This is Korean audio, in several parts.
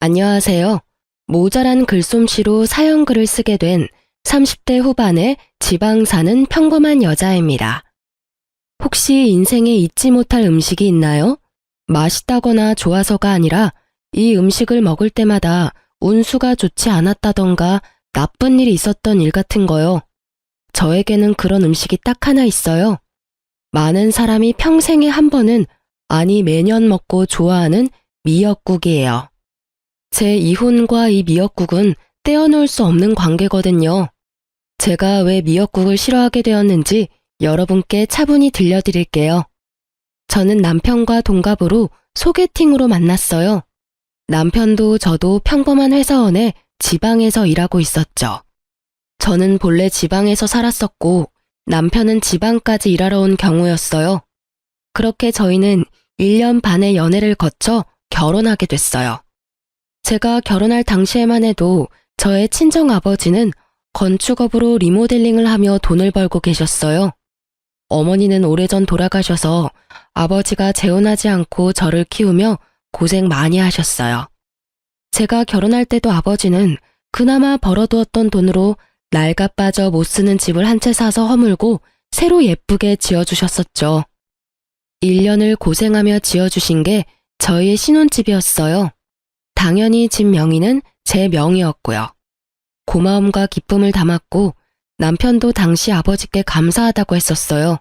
안녕하세요. 모자란 글솜씨로 사연글을 쓰게 된 30대 후반의 지방 사는 평범한 여자입니다. 혹시 인생에 잊지 못할 음식이 있나요? 맛있다거나 좋아서가 아니라 이 음식을 먹을 때마다 운수가 좋지 않았다던가 나쁜 일이 있었던 일 같은 거요. 저에게는 그런 음식이 딱 하나 있어요. 많은 사람이 평생에 한 번은, 아니 매년 먹고 좋아하는 미역국이에요. 제 이혼과 이 미역국은 떼어놓을 수 없는 관계거든요. 제가 왜 미역국을 싫어하게 되었는지 여러분께 차분히 들려드릴게요. 저는 남편과 동갑으로 소개팅으로 만났어요. 남편도 저도 평범한 회사원에 지방에서 일하고 있었죠. 저는 본래 지방에서 살았었고 남편은 지방까지 일하러 온 경우였어요. 그렇게 저희는 1년 반의 연애를 거쳐 결혼하게 됐어요. 제가 결혼할 당시에만 해도 저의 친정아버지는 건축업으로 리모델링을 하며 돈을 벌고 계셨어요. 어머니는 오래전 돌아가셔서 아버지가 재혼하지 않고 저를 키우며 고생 많이 하셨어요. 제가 결혼할 때도 아버지는 그나마 벌어두었던 돈으로 낡아 빠져 못 쓰는 집을 한 채 사서 허물고 새로 예쁘게 지어주셨었죠. 1년을 고생하며 지어주신 게 저희의 신혼집이었어요. 당연히 집 명의는 제 명의였고요. 고마움과 기쁨을 담았고 남편도 당시 아버지께 감사하다고 했었어요.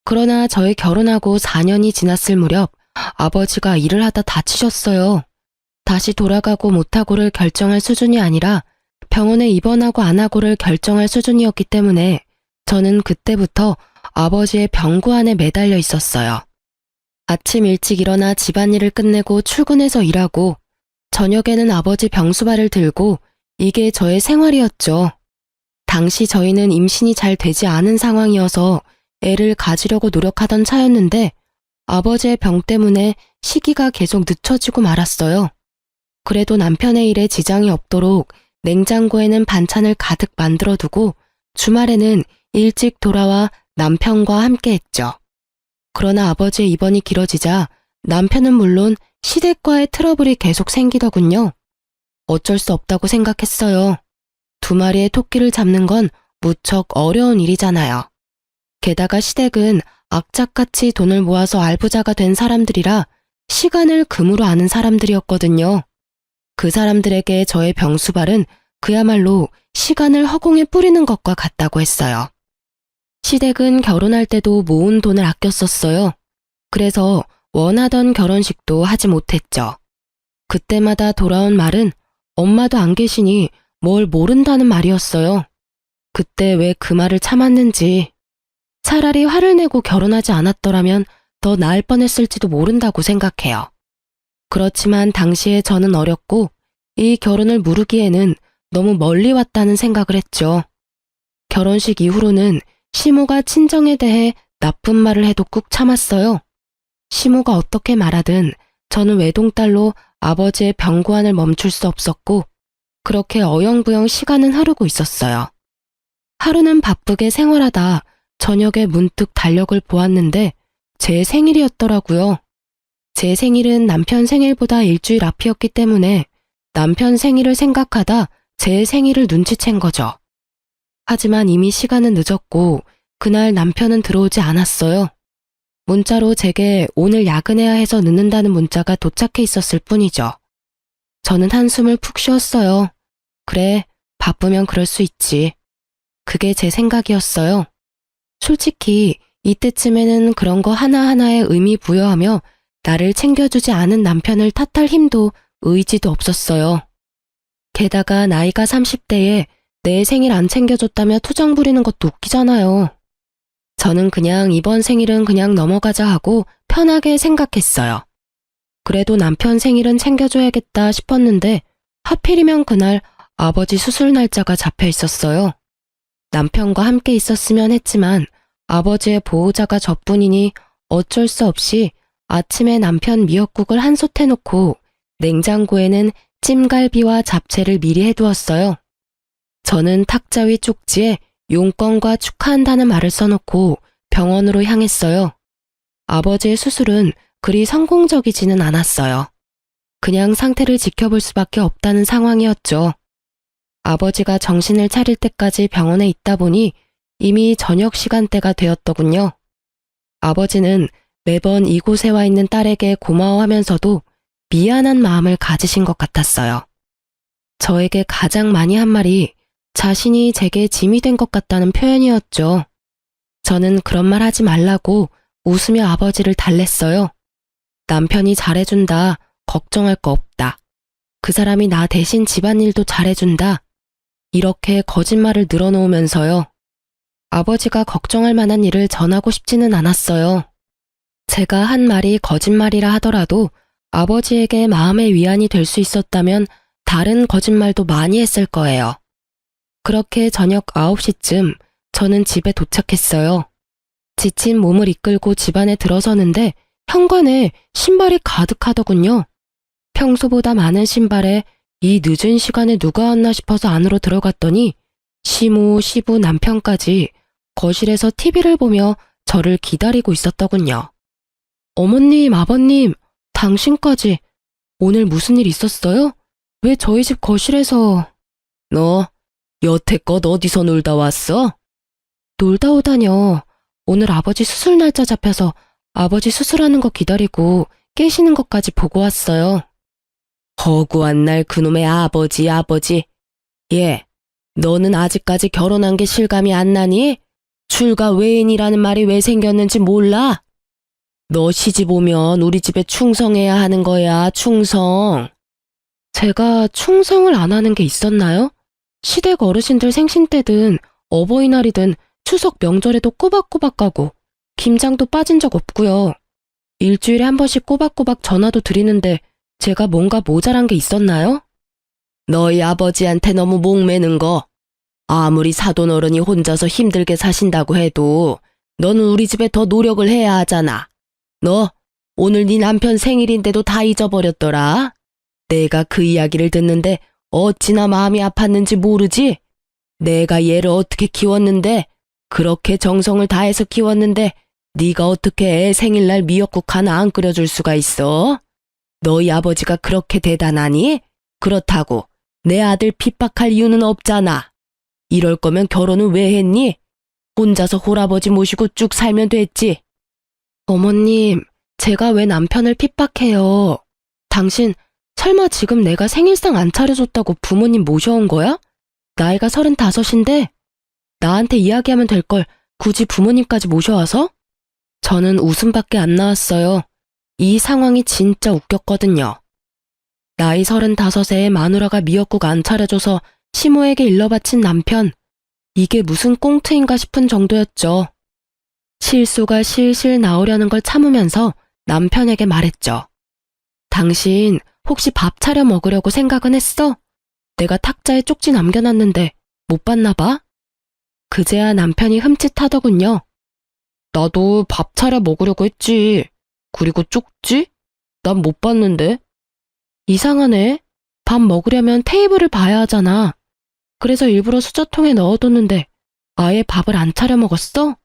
그러나 저희 결혼하고 4년이 지났을 무렵 아버지가 일을 하다 다치셨어요. 다시 돌아가고 못하고를 결정할 수준이 아니라 병원에 입원하고 안 하고를 결정할 수준이었기 때문에 저는 그때부터 아버지의 병구 안에 매달려 있었어요. 아침 일찍 일어나 집안일을 끝내고 출근해서 일하고 저녁에는 아버지 병수발을 들고 이게 저의 생활이었죠. 당시 저희는 임신이 잘 되지 않은 상황이어서 애를 가지려고 노력하던 차였는데 아버지의 병 때문에 시기가 계속 늦춰지고 말았어요. 그래도 남편의 일에 지장이 없도록 냉장고에는 반찬을 가득 만들어두고 주말에는 일찍 돌아와 남편과 함께 했죠. 그러나 아버지의 입원이 길어지자 남편은 물론 시댁과의 트러블이 계속 생기더군요. 어쩔 수 없다고 생각했어요. 2마리의 토끼를 잡는 건 무척 어려운 일이잖아요. 게다가 시댁은 악착같이 돈을 모아서 알부자가 된 사람들이라 시간을 금으로 아는 사람들이었거든요. 그 사람들에게 저의 병수발은 그야말로 시간을 허공에 뿌리는 것과 같다고 했어요. 시댁은 결혼할 때도 모은 돈을 아껴 썼어요. 그래서 원하던 결혼식도 하지 못했죠. 그때마다 돌아온 말은 엄마도 안 계시니 뭘 모른다는 말이었어요. 그때 왜 그 말을 참았는지. 차라리 화를 내고 결혼하지 않았더라면 더 나을 뻔했을지도 모른다고 생각해요. 그렇지만 당시에 저는 어렸고 이 결혼을 무르기에는 너무 멀리 왔다는 생각을 했죠. 결혼식 이후로는 시모가 친정에 대해 나쁜 말을 해도 꾹 참았어요. 시모가 어떻게 말하든 저는 외동딸로 아버지의 병고안을 멈출 수 없었고 그렇게 어영부영 시간은 흐르고 있었어요. 하루는 바쁘게 생활하다 저녁에 문득 달력을 보았는데 제 생일이었더라고요. 제 생일은 남편 생일보다 일주일 앞이었기 때문에 남편 생일을 생각하다 제 생일을 눈치챈 거죠. 하지만 이미 시간은 늦었고 그날 남편은 들어오지 않았어요. 문자로 제게 오늘 야근해야 해서 늦는다는 문자가 도착해 있었을 뿐이죠. 저는 한숨을 푹 쉬었어요. 그래, 바쁘면 그럴 수 있지. 그게 제 생각이었어요. 솔직히 이때쯤에는 그런 거 하나하나에 의미 부여하며 나를 챙겨주지 않은 남편을 탓할 힘도 의지도 없었어요. 게다가 나이가 30대에 내 생일 안 챙겨줬다며 투정 부리는 것도 웃기잖아요. 저는 그냥 이번 생일은 그냥 넘어가자 하고 편하게 생각했어요. 그래도 남편 생일은 챙겨줘야겠다 싶었는데 하필이면 그날 아버지 수술 날짜가 잡혀 있었어요. 남편과 함께 있었으면 했지만 아버지의 보호자가 저뿐이니 어쩔 수 없이 아침에 남편 미역국을 한솥 해놓고 냉장고에는 찜갈비와 잡채를 미리 해두었어요. 저는 탁자 위 쪽지에 용건과 축하한다는 말을 써놓고 병원으로 향했어요. 아버지의 수술은 그리 성공적이지는 않았어요. 그냥 상태를 지켜볼 수밖에 없다는 상황이었죠. 아버지가 정신을 차릴 때까지 병원에 있다 보니 이미 저녁 시간대가 되었더군요. 아버지는 매번 이곳에 와 있는 딸에게 고마워하면서도 미안한 마음을 가지신 것 같았어요. 저에게 가장 많이 한 말이 자신이 제게 짐이 된 것 같다는 표현이었죠. 저는 그런 말 하지 말라고 웃으며 아버지를 달랬어요. 남편이 잘해준다. 걱정할 거 없다. 그 사람이 나 대신 집안일도 잘해준다. 이렇게 거짓말을 늘어놓으면서요. 아버지가 걱정할 만한 일을 전하고 싶지는 않았어요. 제가 한 말이 거짓말이라 하더라도 아버지에게 마음의 위안이 될 수 있었다면 다른 거짓말도 많이 했을 거예요. 그렇게 저녁 9시쯤 저는 집에 도착했어요. 지친 몸을 이끌고 집 안에 들어서는데 현관에 신발이 가득하더군요. 평소보다 많은 신발에 이 늦은 시간에 누가 왔나 싶어서 안으로 들어갔더니 시모, 시부 남편까지 거실에서 TV를 보며 저를 기다리고 있었더군요. 어머님, 아버님, 당신까지 오늘 무슨 일 있었어요? 왜 저희 집 거실에서... 너 여태껏 어디서 놀다 왔어? 놀다 오다뇨. 오늘 아버지 수술 날짜 잡혀서 아버지 수술하는 거 기다리고 깨시는 것까지 보고 왔어요. 허구한 날 그놈의 아버지. 예, 너는 아직까지 결혼한 게 실감이 안 나니? 출가 외인이라는 말이 왜 생겼는지 몰라? 너 시집 오면 우리 집에 충성해야 하는 거야, 충성. 제가 충성을 안 하는 게 있었나요? 시댁 어르신들 생신 때든 어버이날이든 추석 명절에도 꼬박꼬박 가고 김장도 빠진 적 없고요. 일주일에 한 번씩 꼬박꼬박 전화도 드리는데 제가 뭔가 모자란 게 있었나요? 너희 아버지한테 너무 목매는 거. 아무리 사돈어른이 혼자서 힘들게 사신다고 해도 너는 우리 집에 더 노력을 해야 하잖아. 너 오늘 네 남편 생일인데도 다 잊어버렸더라. 내가 그 이야기를 듣는데 어찌나 마음이 아팠는지 모르지? 내가 얘를 어떻게 키웠는데, 그렇게 정성을 다해서 키웠는데 네가 어떻게 애 생일날 미역국 하나 안 끓여줄 수가 있어? 너희 아버지가 그렇게 대단하니? 그렇다고 내 아들 핍박할 이유는 없잖아. 이럴 거면 결혼은 왜 했니? 혼자서 홀아버지 모시고 쭉 살면 됐지. 어머님, 제가 왜 남편을 핍박해요? 당신 설마 지금 내가 생일상 안 차려줬다고 부모님 모셔온 거야? 나이가 35인데 나한테 이야기하면 될 걸 굳이 부모님까지 모셔와서? 저는 웃음밖에 안 나왔어요. 이 상황이 진짜 웃겼거든요. 나이 35에 마누라가 미역국 안 차려줘서 시모에게 일러바친 남편. 이게 무슨 꽁트인가 싶은 정도였죠. 실수가 실실 나오려는 걸 참으면서 남편에게 말했죠. 당신 혹시 밥 차려 먹으려고 생각은 했어? 내가 탁자에 쪽지 남겨놨는데 못 봤나 봐? 그제야 남편이 흠칫하더군요. 나도 밥 차려 먹으려고 했지. 그리고 쪽지? 난 못 봤는데. 이상하네. 밥 먹으려면 테이블을 봐야 하잖아. 그래서 일부러 수저통에 넣어뒀는데 아예 밥을 안 차려 먹었어?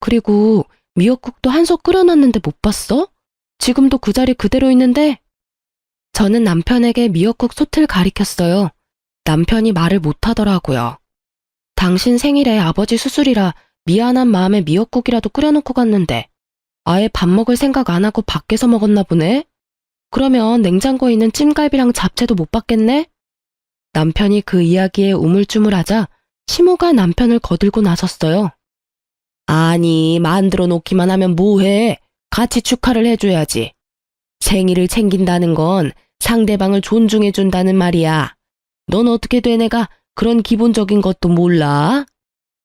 그리고 미역국도 한 솥 끓여놨는데 못 봤어? 지금도 그 자리 그대로 있는데? 저는 남편에게 미역국 솥을 가리켰어요. 남편이 말을 못하더라고요. 당신 생일에 아버지 수술이라 미안한 마음에 미역국이라도 끓여놓고 갔는데 아예 밥 먹을 생각 안 하고 밖에서 먹었나 보네? 그러면 냉장고에 있는 찜갈비랑 잡채도 못 봤겠네? 남편이 그 이야기에 우물쭈물하자 시모가 남편을 거들고 나섰어요. 아니, 만들어 놓기만 하면 뭐해? 같이 축하를 해줘야지. 생일을 챙긴다는 건 상대방을 존중해준다는 말이야. 넌 어떻게 돼 내가 그런 기본적인 것도 몰라?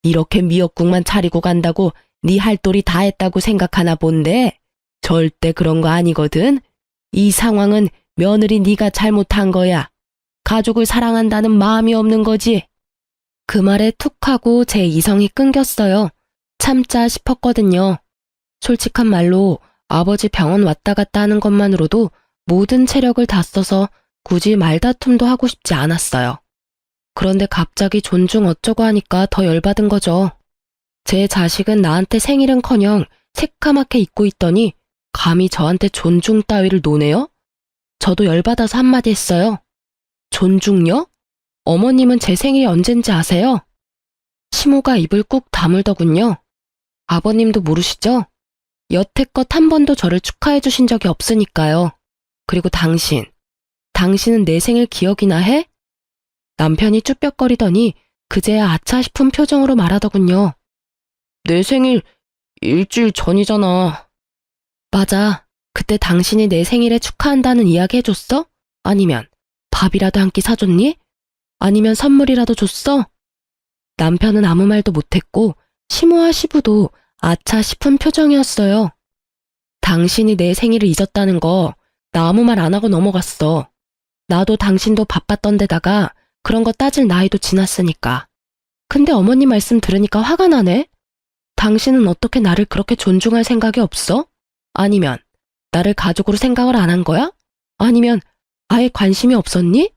이렇게 미역국만 차리고 간다고 네 할 도리 다 했다고 생각하나 본데 절대 그런 거 아니거든. 이 상황은 며느리 네가 잘못한 거야. 가족을 사랑한다는 마음이 없는 거지. 그 말에 툭 하고 제 이성이 끊겼어요. 참자 싶었거든요. 솔직한 말로 아버지 병원 왔다 갔다 하는 것만으로도 모든 체력을 다 써서 굳이 말다툼도 하고 싶지 않았어요. 그런데 갑자기 존중 어쩌고 하니까 더 열받은 거죠. 제 자식은 나한테 생일은커녕 새까맣게 잊고 있더니 감히 저한테 존중 따위를 노네요? 저도 열받아서 한마디 했어요. 존중요? 어머님은 제 생일이 언젠지 아세요? 시모가 입을 꾹 다물더군요. 아버님도 모르시죠? 여태껏 한 번도 저를 축하해 주신 적이 없으니까요. 그리고 당신은 내 생일 기억이나 해? 남편이 쭈뼛거리더니 그제야 아차 싶은 표정으로 말하더군요. 내 생일 일주일 전이잖아. 맞아. 그때 당신이 내 생일에 축하한다는 이야기 해줬어? 아니면 밥이라도 한 끼 사줬니? 아니면 선물이라도 줬어? 남편은 아무 말도 못했고 시모와 시부도 아차 싶은 표정이었어요. 당신이 내 생일을 잊었다는 거 나 아무 말 안 하고 넘어갔어. 나도 당신도 바빴던 데다가 그런 거 따질 나이도 지났으니까. 근데 어머니 말씀 들으니까 화가 나네? 당신은 어떻게 나를 그렇게 존중할 생각이 없어? 아니면 나를 가족으로 생각을 안 한 거야? 아니면 아예 관심이 없었니?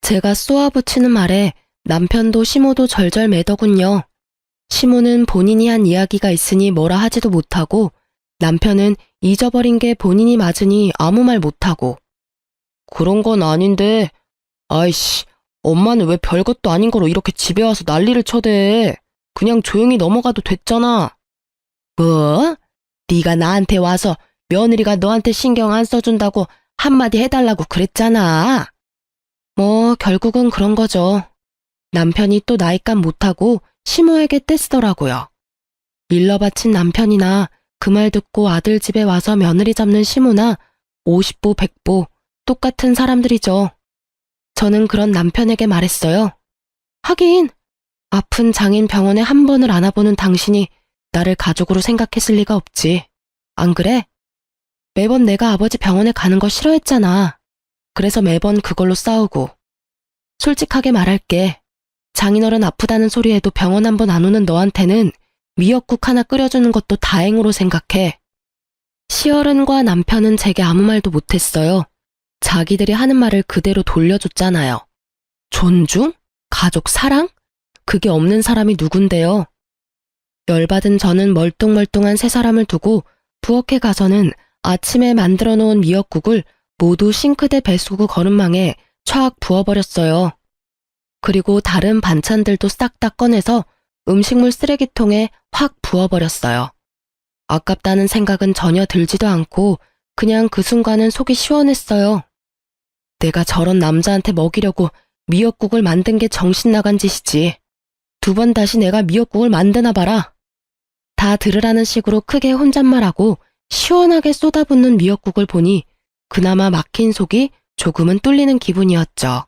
제가 쏘아붙이는 말에 남편도 시모도 절절 매더군요. 시모는 본인이 한 이야기가 있으니 뭐라 하지도 못하고 남편은 잊어버린 게 본인이 맞으니 아무 말 못하고. 그런 건 아닌데. 아이씨, 엄마는 왜 별것도 아닌 거로 이렇게 집에 와서 난리를 쳐대. 그냥 조용히 넘어가도 됐잖아. 뭐? 네가 나한테 와서 며느리가 너한테 신경 안 써준다고 한마디 해달라고 그랬잖아. 뭐 결국은 그런 거죠. 남편이 또 나이값 못하고 시모에게 떼쓰더라고요. 일러 바친 남편이나 그 말 듣고 아들 집에 와서 며느리 잡는 시모나 50보 100보 똑같은 사람들이죠. 저는 그런 남편에게 말했어요. 하긴 아픈 장인 병원에 한 번을 안아보는 당신이 나를 가족으로 생각했을 리가 없지. 안 그래? 매번 내가 아버지 병원에 가는 거 싫어했잖아. 그래서 매번 그걸로 싸우고. 솔직하게 말할게. 장인어른 아프다는 소리에도 병원 한 번 안 오는 너한테는 미역국 하나 끓여주는 것도 다행으로 생각해. 시어른과 남편은 제게 아무 말도 못했어요. 자기들이 하는 말을 그대로 돌려줬잖아요. 존중? 가족 사랑? 그게 없는 사람이 누군데요? 열받은 저는 멀뚱멀뚱한 세 사람을 두고 부엌에 가서는 아침에 만들어 놓은 미역국을 모두 싱크대 배수구 거름망에 촥 부어버렸어요. 그리고 다른 반찬들도 싹 다 꺼내서 음식물 쓰레기통에 확 부어버렸어요. 아깝다는 생각은 전혀 들지도 않고 그냥 그 순간은 속이 시원했어요. 내가 저런 남자한테 먹이려고 미역국을 만든 게 정신 나간 짓이지. 두 번 다시 내가 미역국을 만드나 봐라. 다 들으라는 식으로 크게 혼잣말하고 시원하게 쏟아붓는 미역국을 보니 그나마 막힌 속이 조금은 뚫리는 기분이었죠.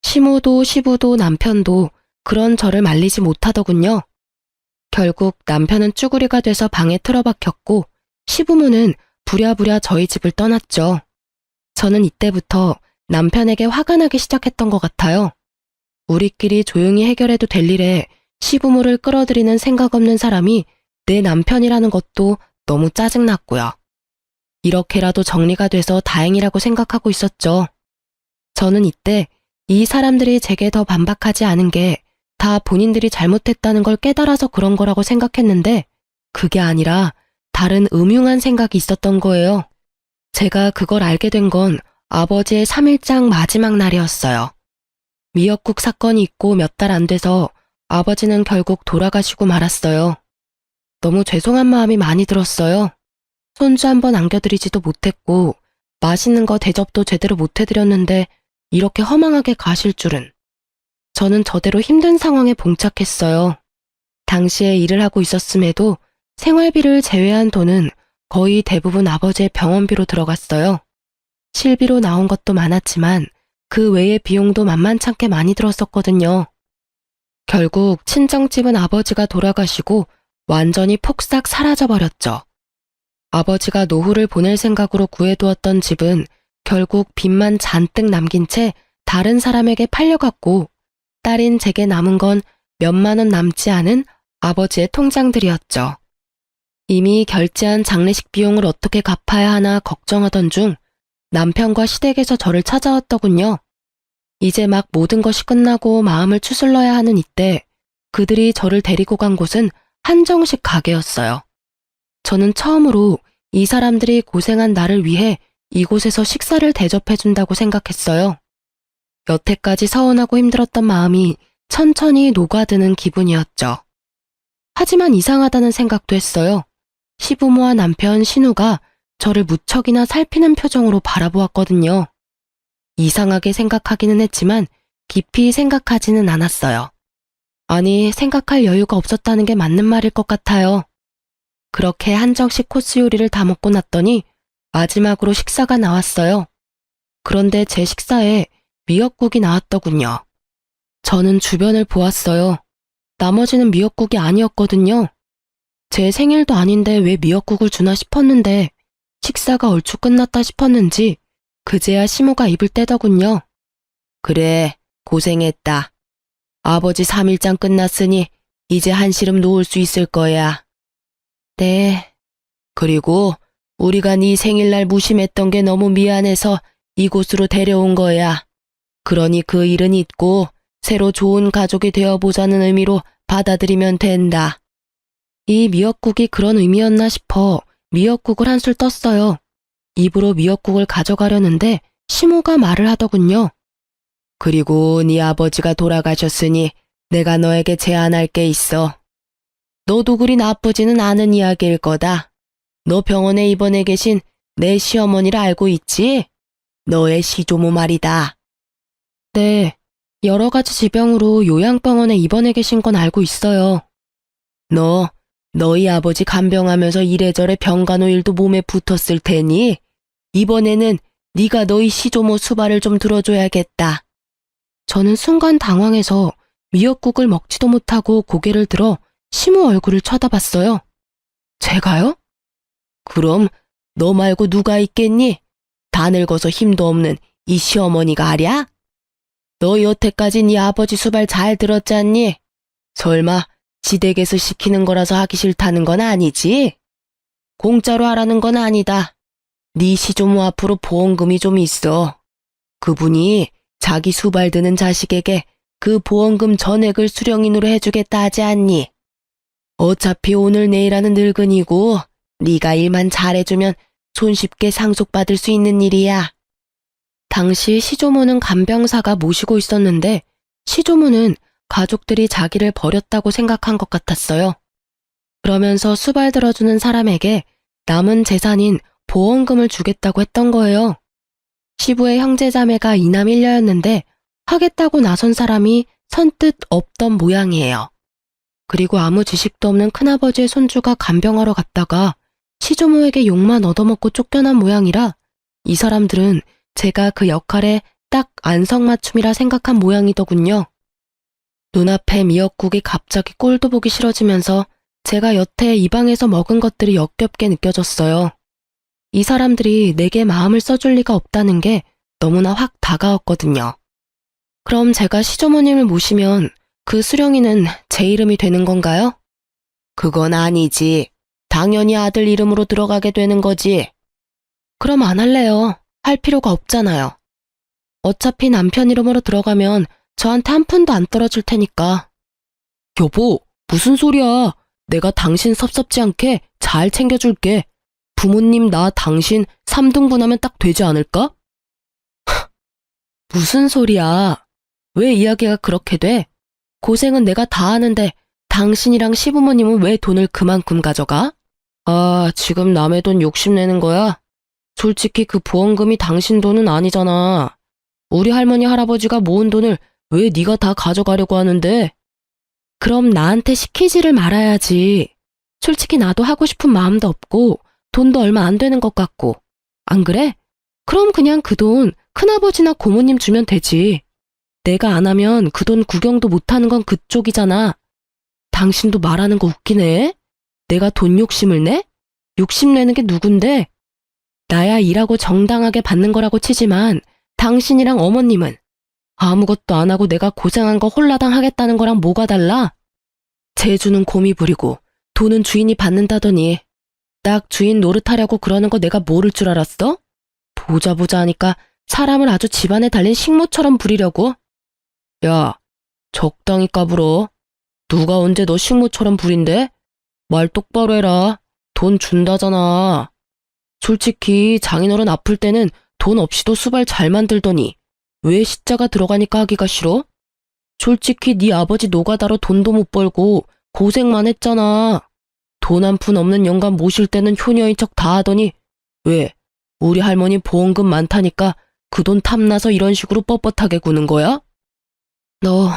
시모도 시부도 남편도 그런 저를 말리지 못하더군요. 결국 남편은 쭈구리가 돼서 방에 틀어박혔고 시부모는 부랴부랴 저희 집을 떠났죠. 저는 이때부터 남편에게 화가 나기 시작했던 것 같아요. 우리끼리 조용히 해결해도 될 일에 시부모를 끌어들이는 생각 없는 사람이 내 남편이라는 것도 너무 짜증났고요. 이렇게라도 정리가 돼서 다행이라고 생각하고 있었죠. 저는 이때 이 사람들이 제게 더 반박하지 않은 게 다 본인들이 잘못했다는 걸 깨달아서 그런 거라고 생각했는데 그게 아니라 다른 음흉한 생각이 있었던 거예요. 제가 그걸 알게 된 건 아버지의 3일장 마지막 날이었어요. 미역국 사건이 있고 몇 달 안 돼서 아버지는 결국 돌아가시고 말았어요. 너무 죄송한 마음이 많이 들었어요. 손주 한 번 안겨드리지도 못했고 맛있는 거 대접도 제대로 못 해드렸는데 이렇게 허망하게 가실 줄은. 저는 저대로 힘든 상황에 봉착했어요. 당시에 일을 하고 있었음에도 생활비를 제외한 돈은 거의 대부분 아버지의 병원비로 들어갔어요. 실비로 나온 것도 많았지만 그 외의 비용도 만만찮게 많이 들었었거든요. 결국 친정집은 아버지가 돌아가시고 완전히 폭삭 사라져버렸죠. 아버지가 노후를 보낼 생각으로 구해두었던 집은 결국 빚만 잔뜩 남긴 채 다른 사람에게 팔려갔고 딸인 제게 남은 건 몇만 원 남지 않은 아버지의 통장들이었죠. 이미 결제한 장례식 비용을 어떻게 갚아야 하나 걱정하던 중 남편과 시댁에서 저를 찾아왔더군요. 이제 막 모든 것이 끝나고 마음을 추슬러야 하는 이때 그들이 저를 데리고 간 곳은 한정식 가게였어요. 저는 처음으로 이 사람들이 고생한 나를 위해 이곳에서 식사를 대접해준다고 생각했어요. 여태까지 서운하고 힘들었던 마음이 천천히 녹아드는 기분이었죠. 하지만 이상하다는 생각도 했어요. 시부모와 남편 신우가 저를 무척이나 살피는 표정으로 바라보았거든요. 이상하게 생각하기는 했지만 깊이 생각하지는 않았어요. 아니, 생각할 여유가 없었다는 게 맞는 말일 것 같아요. 그렇게 한정식 코스 요리를 다 먹고 났더니 마지막으로 식사가 나왔어요. 그런데 제 식사에 미역국이 나왔더군요. 저는 주변을 보았어요. 나머지는 미역국이 아니었거든요. 제 생일도 아닌데 왜 미역국을 주나 싶었는데 식사가 얼추 끝났다 싶었는지 그제야 시모가 입을 떼더군요. 그래, 고생했다. 아버지 3일장 끝났으니 이제 한시름 놓을 수 있을 거야. 네. 그리고 우리가 네 생일날 무심했던 게 너무 미안해서 이곳으로 데려온 거야. 그러니 그 일은 잊고 새로 좋은 가족이 되어보자는 의미로 받아들이면 된다. 이 미역국이 그런 의미였나 싶어 미역국을 한술 떴어요. 입으로 미역국을 가져가려는데 시모가 말을 하더군요. 그리고 네 아버지가 돌아가셨으니 내가 너에게 제안할 게 있어. 너도 그리 나쁘지는 않은 이야기일 거다. 너 병원에 입원해 계신 내 시어머니를 알고 있지? 너의 시조모 말이다. 네, 여러 가지 지병으로 요양병원에 입원해 계신 건 알고 있어요. 너희 아버지 간병하면서 이래저래 병간호 일도 몸에 붙었을 테니 이번에는 네가 너희 시조모 수발을 좀 들어줘야겠다. 저는 순간 당황해서 미역국을 먹지도 못하고 고개를 들어 시모 얼굴을 쳐다봤어요. 제가요? 그럼 너 말고 누가 있겠니? 다 늙어서 힘도 없는 이 시어머니가 아랴? 너 여태까지 네 아버지 수발 잘 들었잖니? 설마 지댁에서 시키는 거라서 하기 싫다는 건 아니지? 공짜로 하라는 건 아니다. 네 시조모 앞으로 보험금이 좀 있어. 그분이 자기 수발 드는 자식에게 그 보험금 전액을 수령인으로 해주겠다 하지 않니? 어차피 오늘 내일 하는 늙은이고 네가 일만 잘해주면 손쉽게 상속받을 수 있는 일이야. 당시 시조모는 간병사가 모시고 있었는데 시조모는 가족들이 자기를 버렸다고 생각한 것 같았어요. 그러면서 수발 들어주는 사람에게 남은 재산인 보험금을 주겠다고 했던 거예요. 시부의 형제자매가 이남 일녀였는데 하겠다고 나선 사람이 선뜻 없던 모양이에요. 그리고 아무 지식도 없는 큰아버지의 손주가 간병하러 갔다가 시조모에게 욕만 얻어먹고 쫓겨난 모양이라 이 사람들은 제가 그 역할에 딱 안성맞춤이라 생각한 모양이더군요. 눈앞에 미역국이 갑자기 꼴도 보기 싫어지면서 제가 여태 이 방에서 먹은 것들이 역겹게 느껴졌어요. 이 사람들이 내게 마음을 써줄 리가 없다는 게 너무나 확 다가왔거든요. 그럼 제가 시조모님을 모시면 그 수령이는 제 이름이 되는 건가요? 그건 아니지. 당연히 아들 이름으로 들어가게 되는 거지. 그럼 안 할래요. 할 필요가 없잖아요. 어차피 남편 이름으로 들어가면 저한테 한 푼도 안 떨어질 테니까. 여보, 무슨 소리야. 내가 당신 섭섭지 않게 잘 챙겨줄게. 부모님 나 당신 3등분하면 딱 되지 않을까? 무슨 소리야. 왜 이야기가 그렇게 돼? 고생은 내가 다 하는데 당신이랑 시부모님은 왜 돈을 그만큼 가져가? 아, 지금 남의 돈 욕심내는 거야? 솔직히 그 보험금이 당신 돈은 아니잖아. 우리 할머니 할아버지가 모은 돈을 왜 네가 다 가져가려고 하는데? 그럼 나한테 시키지를 말아야지. 솔직히 나도 하고 싶은 마음도 없고 돈도 얼마 안 되는 것 같고. 안 그래? 그럼 그냥 그 돈 큰아버지나 고모님 주면 되지. 내가 안 하면 그 돈 구경도 못하는 건 그쪽이잖아. 당신도 말하는 거 웃기네. 내가 돈 욕심을 내? 욕심내는 게 누군데? 나야 일하고 정당하게 받는 거라고 치지만 당신이랑 어머님은 아무것도 안 하고 내가 고생한 거 홀라당 하겠다는 거랑 뭐가 달라? 재주는 곰이 부리고 돈은 주인이 받는다더니 딱 주인 노릇하려고 그러는 거 내가 모를 줄 알았어? 보자 하니까 사람을 아주 집안에 달린 식모처럼 부리려고? 야, 적당히 까불어. 누가 언제 너 식모처럼 부린대? 말 똑바로 해라. 돈 준다잖아. 솔직히 장인어른 아플 때는 돈 없이도 수발 잘 만들더니 왜 시자가 들어가니까 하기가 싫어? 솔직히 네 아버지 노가다로 돈도 못 벌고 고생만 했잖아. 돈 한 푼 없는 영감 모실 때는 효녀인 척 다 하더니 왜 우리 할머니 보험금 많다니까 그 돈 탐나서 이런 식으로 뻣뻣하게 구는 거야? 너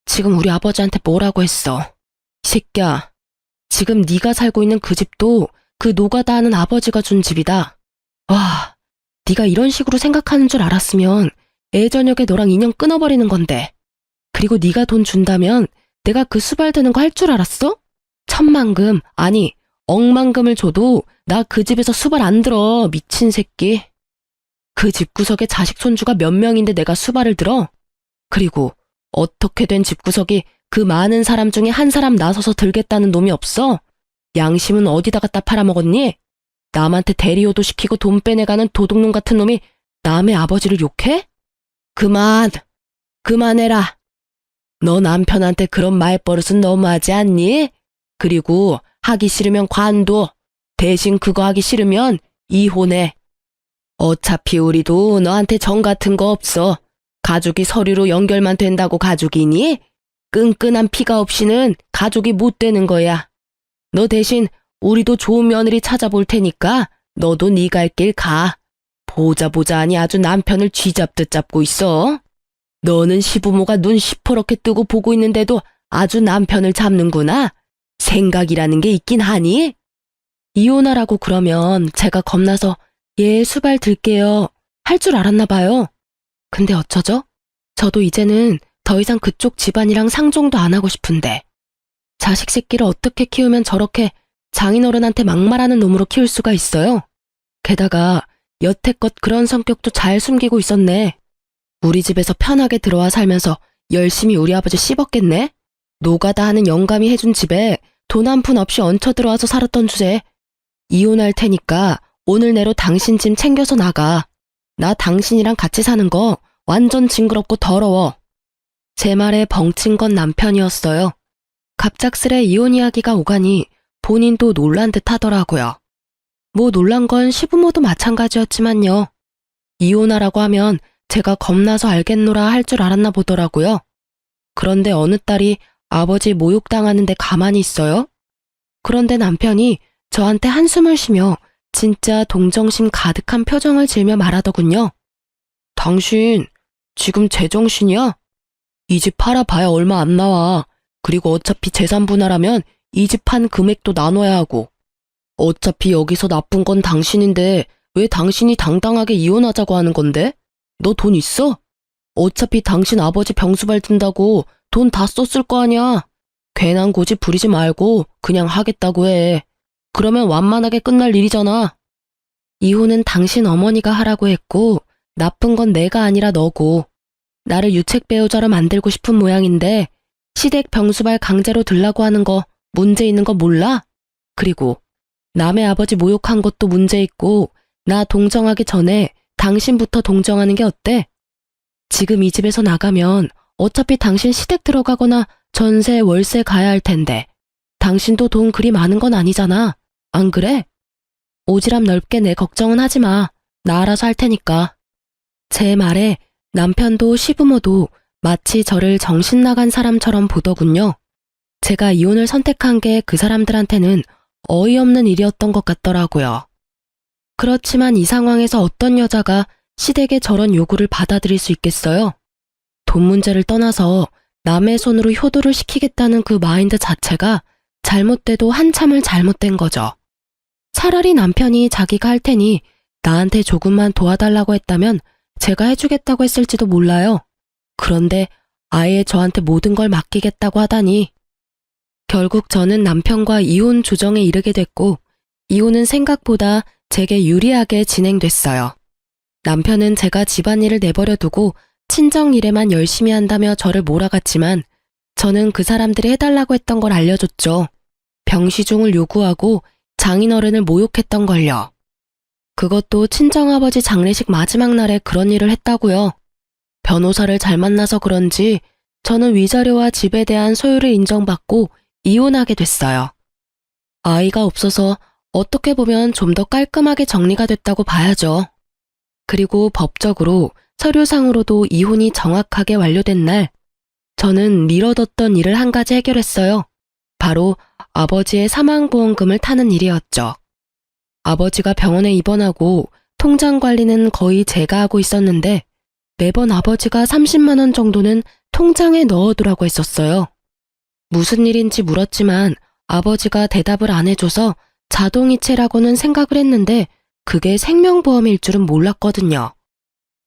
지금 우리 아버지한테 뭐라고 했어? 이 새끼야, 지금 네가 살고 있는 그 집도 그 노가다 하는 아버지가 준 집이다. 와, 네가 이런 식으로 생각하는 줄 알았으면 애저녁에 너랑 인연 끊어버리는 건데. 그리고 네가 돈 준다면 내가 그 수발 드는 거 할 줄 알았어? 천만금, 아니 억만금을 줘도 나 그 집에서 수발 안 들어, 미친 새끼. 그 집구석에 자식 손주가 몇 명인데 내가 수발을 들어? 그리고 어떻게 된 집구석이 그 많은 사람 중에 한 사람 나서서 들겠다는 놈이 없어? 양심은 어디다 갖다 팔아먹었니? 남한테 대리효도 시키고 돈 빼내가는 도둑놈 같은 놈이 남의 아버지를 욕해? 그만해라. 너 남편한테 그런 말버릇은 너무하지 않니? 그리고 하기 싫으면 관둬. 대신 그거 하기 싫으면 이혼해. 어차피 우리도 너한테 정 같은 거 없어. 가족이 서류로 연결만 된다고 가족이니? 끈끈한 피가 없이는 가족이 못 되는 거야. 너 대신 우리도 좋은 며느리 찾아볼 테니까 너도 네 갈 길 가. 보자 하니 아주 남편을 쥐잡듯 잡고 있어. 너는 시부모가 눈 시퍼렇게 뜨고 보고 있는데도 아주 남편을 잡는구나. 생각이라는 게 있긴 하니? 이혼하라고 그러면 제가 겁나서 예, 수발 들게요 할 줄 알았나 봐요. 근데 어쩌죠? 저도 이제는 더 이상 그쪽 집안이랑 상종도 안 하고 싶은데 자식 새끼를 어떻게 키우면 저렇게 장인어른한테 막말하는 놈으로 키울 수가 있어요? 게다가 여태껏 그런 성격도 잘 숨기고 있었네. 우리 집에서 편하게 들어와 살면서 열심히 우리 아버지 씹었겠네? 노가다 하는 영감이 해준 집에 돈 한 푼 없이 얹혀 들어와서 살았던 주제. 이혼할 테니까 오늘 내로 당신 짐 챙겨서 나가. 나 당신이랑 같이 사는 거 완전 징그럽고 더러워. 제 말에 벙친 건 남편이었어요. 갑작스레 이혼 이야기가 오가니 본인도 놀란 듯 하더라고요. 뭐 놀란 건 시부모도 마찬가지였지만요. 이혼하라고 하면 제가 겁나서 알겠노라 할 줄 알았나 보더라고요. 그런데 어느 딸이 아버지 모욕당하는데 가만히 있어요? 그런데 남편이 저한테 한숨을 쉬며 진짜 동정심 가득한 표정을 지으며 말하더군요. 당신 지금 제정신이야? 이 집 팔아봐야 얼마 안 나와. 그리고 어차피 재산 분할하면 이 집 판 금액도 나눠야 하고. 어차피 여기서 나쁜 건 당신인데 왜 당신이 당당하게 이혼하자고 하는 건데? 너 돈 있어? 어차피 당신 아버지 병수발 든다고 돈 다 썼을 거 아니야. 괜한 고집 부리지 말고 그냥 하겠다고 해. 그러면 완만하게 끝날 일이잖아. 이혼은 당신 어머니가 하라고 했고 나쁜 건 내가 아니라 너고. 나를 유책 배우자로 만들고 싶은 모양인데 시댁 병수발 강제로 들라고 하는 거 문제 있는 거 몰라? 그리고 남의 아버지 모욕한 것도 문제 있고 나 동정하기 전에 당신부터 동정하는 게 어때? 지금 이 집에서 나가면 어차피 당신 시댁 들어가거나 전세 월세 가야 할 텐데 당신도 돈 그리 많은 건 아니잖아. 안 그래? 오지랖 넓게 내 걱정은 하지 마. 나 알아서 할 테니까. 제 말에 남편도 시부모도 마치 저를 정신 나간 사람처럼 보더군요. 제가 이혼을 선택한 게 그 사람들한테는 어이없는 일이었던 것 같더라고요. 그렇지만 이 상황에서 어떤 여자가 시댁의 저런 요구를 받아들일 수 있겠어요? 돈 문제를 떠나서 남의 손으로 효도를 시키겠다는 그 마인드 자체가 잘못돼도 한참을 잘못된 거죠. 차라리 남편이 자기가 할 테니 나한테 조금만 도와달라고 했다면 제가 해주겠다고 했을지도 몰라요. 그런데 아예 저한테 모든 걸 맡기겠다고 하다니. 결국 저는 남편과 이혼 조정에 이르게 됐고 이혼은 생각보다 제게 유리하게 진행됐어요. 남편은 제가 집안일을 내버려 두고 친정 일에만 열심히 한다며 저를 몰아갔지만 저는 그 사람들이 해달라고 했던 걸 알려줬죠. 병시중을 요구하고 장인어른을 모욕했던 걸요. 그것도 친정아버지 장례식 마지막 날에 그런 일을 했다고요. 변호사를 잘 만나서 그런지 저는 위자료와 집에 대한 소유를 인정받고 이혼하게 됐어요. 아이가 없어서 어떻게 보면 좀 더 깔끔하게 정리가 됐다고 봐야죠. 그리고 법적으로 서류상으로도 이혼이 정확하게 완료된 날, 저는 미뤄뒀던 일을 한 가지 해결했어요. 바로 아버지의 사망보험금을 타는 일이었죠. 아버지가 병원에 입원하고 통장 관리는 거의 제가 하고 있었는데 매번 아버지가 30만 원 정도는 통장에 넣어두라고 했었어요. 무슨 일인지 물었지만 아버지가 대답을 안 해줘서 자동이체라고는 생각을 했는데 그게 생명보험일 줄은 몰랐거든요.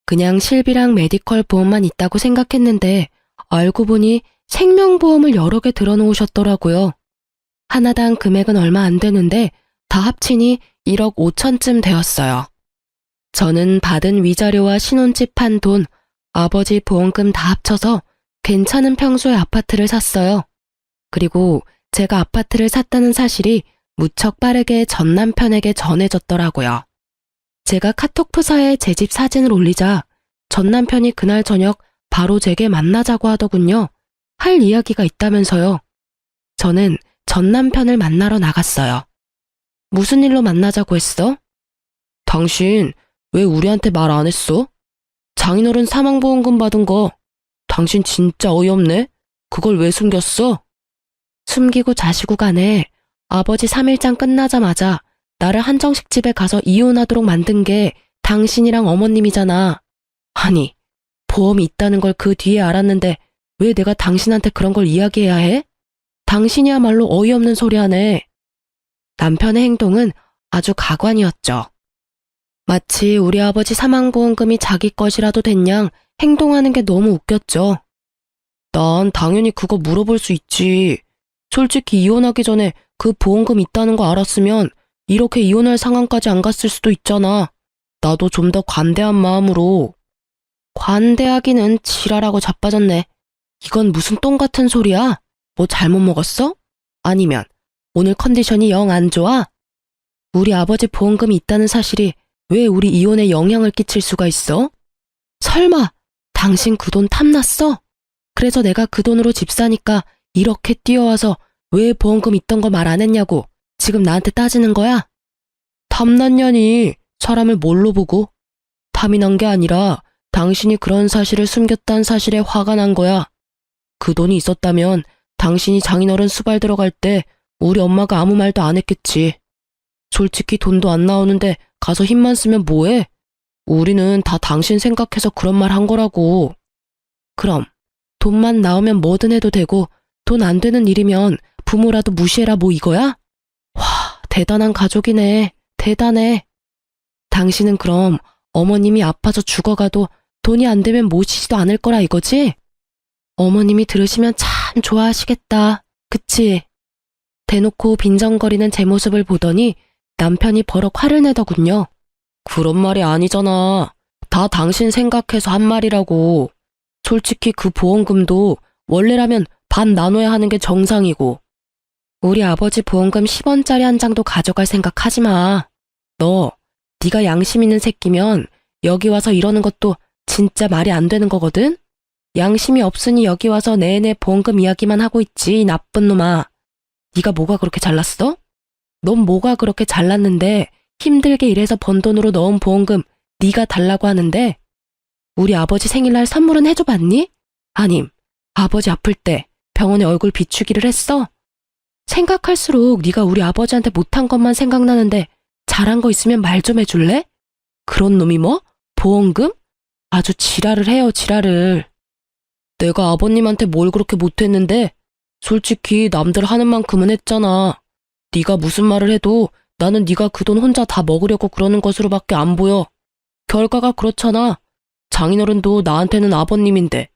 그냥 실비랑 메디컬 보험만 있다고 생각했는데 알고 보니 생명보험을 여러 개 들어놓으셨더라고요. 하나당 금액은 얼마 안 되는데 다 합치니 1억 5천쯤 되었어요. 저는 받은 위자료와 신혼집 한 돈, 아버지 보험금 다 합쳐서 괜찮은 평수의 아파트를 샀어요. 그리고 제가 아파트를 샀다는 사실이 무척 빠르게 전 남편에게 전해졌더라고요. 제가 카톡 프사에 제 집 사진을 올리자 전 남편이 그날 저녁 바로 제게 만나자고 하더군요. 할 이야기가 있다면서요. 저는 전 남편을 만나러 나갔어요. 무슨 일로 만나자고 했어? 당신 왜 우리한테 말 안 했어? 장인어른 사망보험금 받은 거 당신 진짜 어이없네? 그걸 왜 숨겼어? 숨기고 자시고 가네. 아버지 3일장 끝나자마자 나를 한정식 집에 가서 이혼하도록 만든 게 당신이랑 어머님이잖아. 아니, 보험이 있다는 걸 그 뒤에 알았는데 왜 내가 당신한테 그런 걸 이야기해야 해? 당신이야말로 어이없는 소리 하네. 남편의 행동은 아주 가관이었죠. 마치 우리 아버지 사망보험금이 자기 것이라도 된 양 행동하는 게 너무 웃겼죠. 난 당연히 그거 물어볼 수 있지. 솔직히 이혼하기 전에 그 보험금 있다는 거 알았으면 이렇게 이혼할 상황까지 안 갔을 수도 있잖아. 나도 좀 더 관대한 마음으로. 관대하기는 지랄하고 자빠졌네. 이건 무슨 똥 같은 소리야? 뭐 잘못 먹었어? 아니면 오늘 컨디션이 영 안 좋아? 우리 아버지 보험금이 있다는 사실이 왜 우리 이혼에 영향을 끼칠 수가 있어? 설마 당신 그 돈 탐났어? 그래서 내가 그 돈으로 집 사니까 이렇게 뛰어와서 왜 보험금 있던 거 말 안 했냐고 지금 나한테 따지는 거야? 탐났냐니 사람을 뭘로 보고? 탐이 난 게 아니라 당신이 그런 사실을 숨겼다는 사실에 화가 난 거야. 그 돈이 있었다면 당신이 장인어른 수발 들어갈 때 우리 엄마가 아무 말도 안 했겠지. 솔직히 돈도 안 나오는데 가서 힘만 쓰면 뭐해? 우리는 다 당신 생각해서 그런 말 한 거라고. 그럼 돈만 나오면 뭐든 해도 되고 돈 안 되는 일이면 부모라도 무시해라 뭐 이거야? 와, 대단한 가족이네. 대단해. 당신은 그럼 어머님이 아파서 죽어가도 돈이 안 되면 모시지도 않을 거라 이거지? 어머님이 들으시면 참 좋아하시겠다. 그치? 대놓고 빈정거리는 제 모습을 보더니 남편이 버럭 화를 내더군요. 그런 말이 아니잖아. 다 당신 생각해서 한 말이라고. 솔직히 그 보험금도 원래라면 반 나눠야 하는 게 정상이고. 우리 아버지 보험금 10원짜리 한 장도 가져갈 생각 하지 마. 네가 양심 있는 새끼면 여기 와서 이러는 것도 진짜 말이 안 되는 거거든? 양심이 없으니 여기 와서 내내 보험금 이야기만 하고 있지, 이 나쁜 놈아. 네가 뭐가 그렇게 잘났어? 넌 뭐가 그렇게 잘났는데 힘들게 일해서 번 돈으로 넣은 보험금 네가 달라고 하는데 우리 아버지 생일날 선물은 해줘봤니? 아님 아버지 아플 때 병원에 얼굴 비추기를 했어? 생각할수록 네가 우리 아버지한테 못한 것만 생각나는데 잘한 거 있으면 말 좀 해줄래? 그런 놈이 뭐? 보험금? 아주 지랄을 해요, 지랄을. 내가 아버님한테 뭘 그렇게 못했는데 솔직히 남들 하는 만큼은 했잖아. 네가 무슨 말을 해도 나는 네가 그 돈 혼자 다 먹으려고 그러는 것으로밖에 안 보여. 결과가 그렇잖아. 장인어른도 나한테는 아버님인데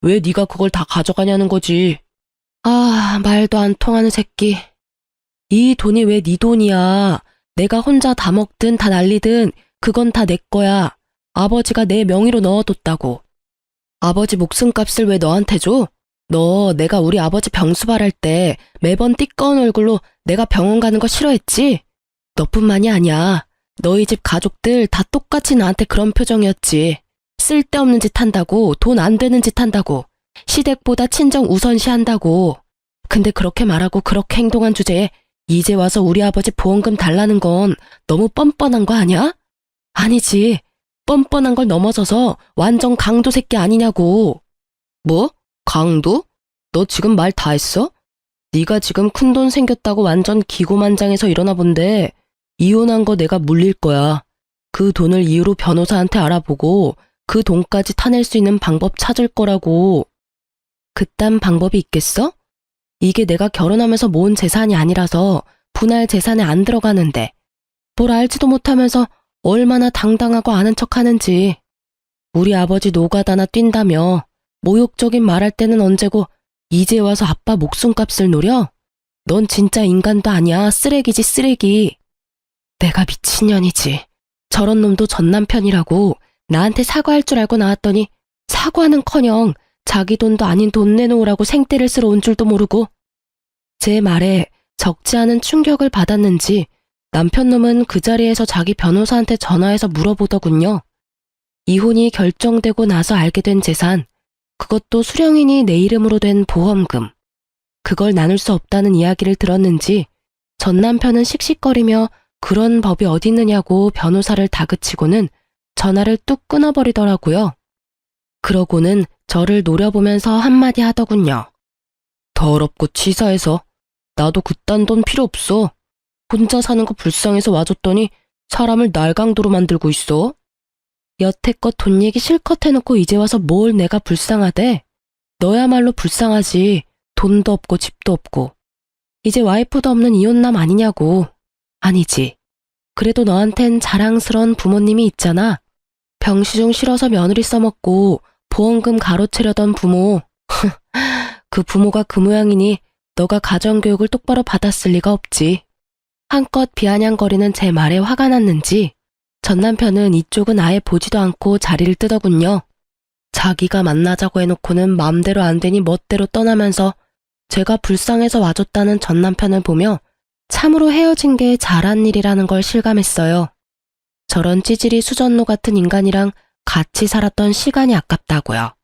왜 네가 그걸 다 가져가냐는 거지. 아, 말도 안 통하는 새끼. 이 돈이 왜 네 돈이야. 내가 혼자 다 먹든 다 날리든 그건 다 내 거야. 아버지가 내 명의로 넣어뒀다고. 아버지 목숨값을 왜 너한테 줘? 너 내가 우리 아버지 병수발할 때 매번 띠꺼운 얼굴로 내가 병원 가는 거 싫어했지? 너뿐만이 아니야. 너희 집 가족들 다 똑같이 나한테 그런 표정이었지. 쓸데없는 짓 한다고, 돈 안 되는 짓 한다고, 시댁보다 친정 우선시 한다고. 근데 그렇게 말하고 그렇게 행동한 주제에 이제 와서 우리 아버지 보험금 달라는 건 너무 뻔뻔한 거 아니야? 아니지. 뻔뻔한 걸 넘어서서 완전 강도 새끼 아니냐고. 뭐? 강도? 너 지금 말 다 했어? 네가 지금 큰돈 생겼다고 완전 기고만장해서 일어나 본데 이혼한 거 내가 물릴 거야. 그 돈을 이유로 변호사한테 알아보고 그 돈까지 타낼 수 있는 방법 찾을 거라고. 그딴 방법이 있겠어? 이게 내가 결혼하면서 모은 재산이 아니라서 분할 재산에 안 들어가는데 뭘 알지도 못하면서 얼마나 당당하고 아는 척하는지. 우리 아버지 노가다나 뛴다며 모욕적인 말할 때는 언제고 이제 와서 아빠 목숨값을 노려? 넌 진짜 인간도 아니야. 쓰레기지 쓰레기. 내가 미친년이지. 저런 놈도 전 남편이라고 나한테 사과할 줄 알고 나왔더니 사과는커녕 자기 돈도 아닌 돈 내놓으라고 생떼를 쓸어 온 줄도 모르고. 제 말에 적지 않은 충격을 받았는지 남편 놈은 그 자리에서 자기 변호사한테 전화해서 물어보더군요. 이혼이 결정되고 나서 알게 된 재산, 그것도 수령인이 내 이름으로 된 보험금. 그걸 나눌 수 없다는 이야기를 들었는지 전 남편은 씩씩거리며 그런 법이 어디 있느냐고 변호사를 다그치고는 전화를 뚝 끊어버리더라고요. 그러고는 저를 노려보면서 한마디 하더군요. 더럽고 치사해서 나도 그딴 돈 필요 없어. 혼자 사는 거 불쌍해서 와줬더니 사람을 날강도로 만들고 있어. 여태껏 돈 얘기 실컷 해놓고 이제 와서 뭘 내가 불쌍하대? 너야말로 불쌍하지. 돈도 없고 집도 없고. 이제 와이프도 없는 이혼남 아니냐고. 아니지. 그래도 너한텐 자랑스러운 부모님이 있잖아. 병시중 실어서 며느리 써먹고 보험금 가로채려던 부모. 그 부모가 그 모양이니 너가 가정교육을 똑바로 받았을 리가 없지. 한껏 비아냥거리는 제 말에 화가 났는지 전 남편은 이쪽은 아예 보지도 않고 자리를 뜨더군요. 자기가 만나자고 해놓고는 맘대로 안 되니 멋대로 떠나면서 제가 불쌍해서 와줬다는 전 남편을 보며 참으로 헤어진 게 잘한 일이라는 걸 실감했어요. 저런 찌질이 수전노 같은 인간이랑 같이 살았던 시간이 아깝다고요.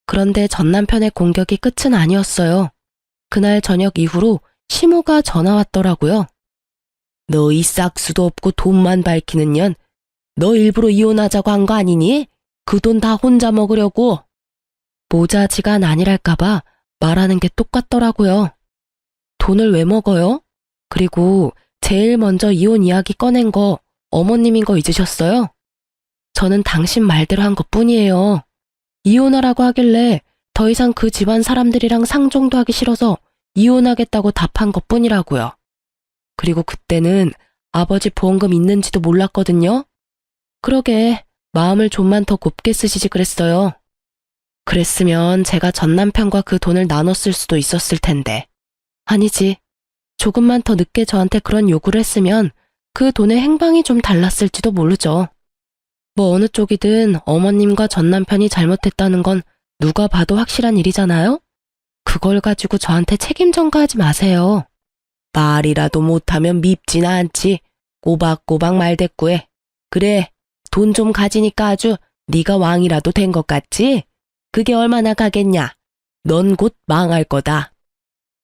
그런데 전 남편의 공격이 끝은 아니었어요. 그날 저녁 이후로 시모가 전화 왔더라고요. 너 이 싹수도 없고 돈만 밝히는 년, 너 일부러 이혼하자고 한 거 아니니? 그 돈 다 혼자 먹으려고. 모자지간 아니랄까봐 말하는 게 똑같더라고요. 돈을 왜 먹어요? 그리고 제일 먼저 이혼 이야기 꺼낸 거 어머님인 거 잊으셨어요? 저는 당신 말대로 한 것뿐이에요. 이혼하라고 하길래 더 이상 그 집안 사람들이랑 상종도 하기 싫어서 이혼하겠다고 답한 것뿐이라고요. 그리고 그때는 아버지 보험금 있는지도 몰랐거든요. 그러게 마음을 좀만 더 곱게 쓰시지 그랬어요. 그랬으면 제가 전 남편과 그 돈을 나눴을 수도 있었을 텐데. 아니지. 조금만 더 늦게 저한테 그런 요구를 했으면 그 돈의 행방이 좀 달랐을지도 모르죠. 뭐 어느 쪽이든 어머님과 전 남편이 잘못했다는 건 누가 봐도 확실한 일이잖아요? 그걸 가지고 저한테 책임 전가하지 마세요. 말이라도 못하면 밉지나 않지. 꼬박꼬박 말대꾸해. 그래, 돈 좀 가지니까 아주 네가 왕이라도 된 것 같지? 그게 얼마나 가겠냐? 넌 곧 망할 거다.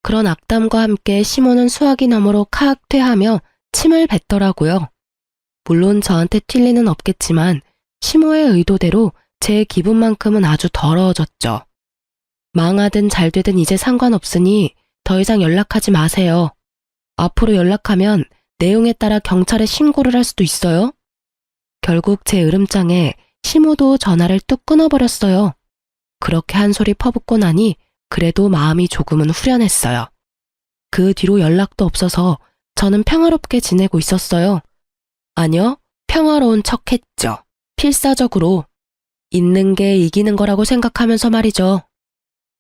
그런 악담과 함께 시모는 수화기 너머로 카악 퇴하며 침을 뱉더라고요. 물론 저한테 튈 리는 없겠지만 시모의 의도대로 제 기분만큼은 아주 더러워졌죠. 망하든 잘되든 이제 상관없으니 더 이상 연락하지 마세요. 앞으로 연락하면 내용에 따라 경찰에 신고를 할 수도 있어요. 결국 제 으름장에 시모도 전화를 뚝 끊어버렸어요. 그렇게 한 소리 퍼붓고 나니 그래도 마음이 조금은 후련했어요. 그 뒤로 연락도 없어서 저는 평화롭게 지내고 있었어요. 아니요, 평화로운 척했죠. 필사적으로. 있는 게 이기는 거라고 생각하면서 말이죠.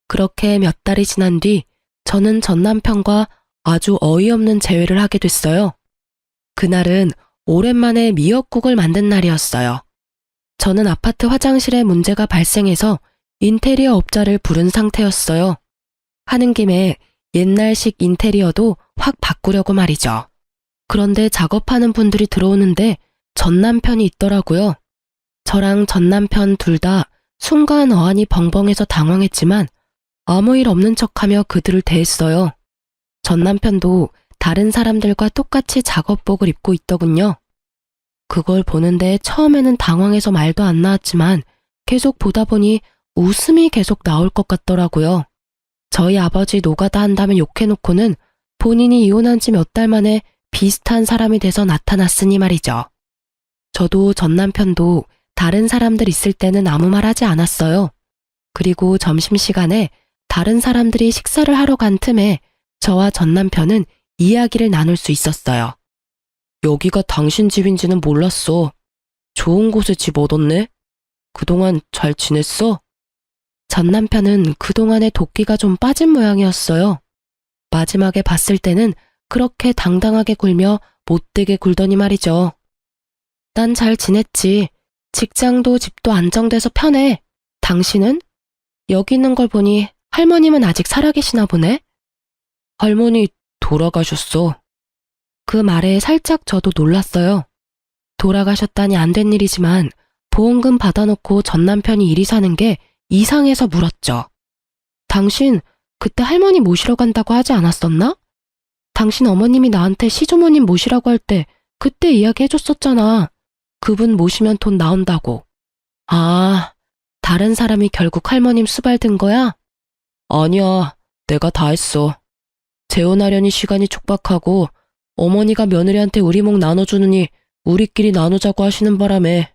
그렇게 몇 달이 지난 뒤 저는 전 남편과 아주 어이없는 재회를 하게 됐어요. 그날은 오랜만에 미역국을 만든 날이었어요. 저는 아파트 화장실에 문제가 발생해서 인테리어 업자를 부른 상태였어요. 하는 김에 옛날식 인테리어도 확 바꾸려고 말이죠. 그런데 작업하는 분들이 들어오는데 전 남편이 있더라고요. 저랑 전 남편 둘 다 순간 어안이 벙벙해서 당황했지만 아무 일 없는 척하며 그들을 대했어요. 전 남편도 다른 사람들과 똑같이 작업복을 입고 있더군요. 그걸 보는데 처음에는 당황해서 말도 안 나왔지만 계속 보다 보니 웃음이 계속 나올 것 같더라고요. 저희 아버지 노가다 한다면 욕해놓고는 본인이 이혼한 지 몇 달 만에 비슷한 사람이 돼서 나타났으니 말이죠. 저도 전 남편도 다른 사람들 있을 때는 아무 말 하지 않았어요. 그리고 점심시간에 다른 사람들이 식사를 하러 간 틈에 저와 전 남편은 이야기를 나눌 수 있었어요. 여기가 당신 집인지는 몰랐어. 좋은 곳에 집 얻었네? 그동안 잘 지냈어? 전 남편은 그동안에 도끼가 좀 빠진 모양이었어요. 마지막에 봤을 때는 그렇게 당당하게 굴며 못되게 굴더니 말이죠. 난 잘 지냈지. 직장도 집도 안정돼서 편해. 당신은? 여기 있는 걸 보니 할머님은 아직 살아계시나 보네? 할머니 돌아가셨어. 그 말에 살짝 저도 놀랐어요. 돌아가셨다니 안 된 일이지만 보험금 받아놓고 전 남편이 이리 사는 게 이상해서 물었죠. 당신 그때 할머니 모시러 간다고 하지 않았었나? 당신 어머님이 나한테 시주머님 모시라고 할 때 그때 이야기해줬었잖아. 그분 모시면 돈 나온다고. 아, 다른 사람이 결국 할머님 수발든 거야? 아니야, 내가 다 했어. 재혼하려니 시간이 촉박하고 어머니가 며느리한테 우리 목 나눠주느니 우리끼리 나누자고 하시는 바람에.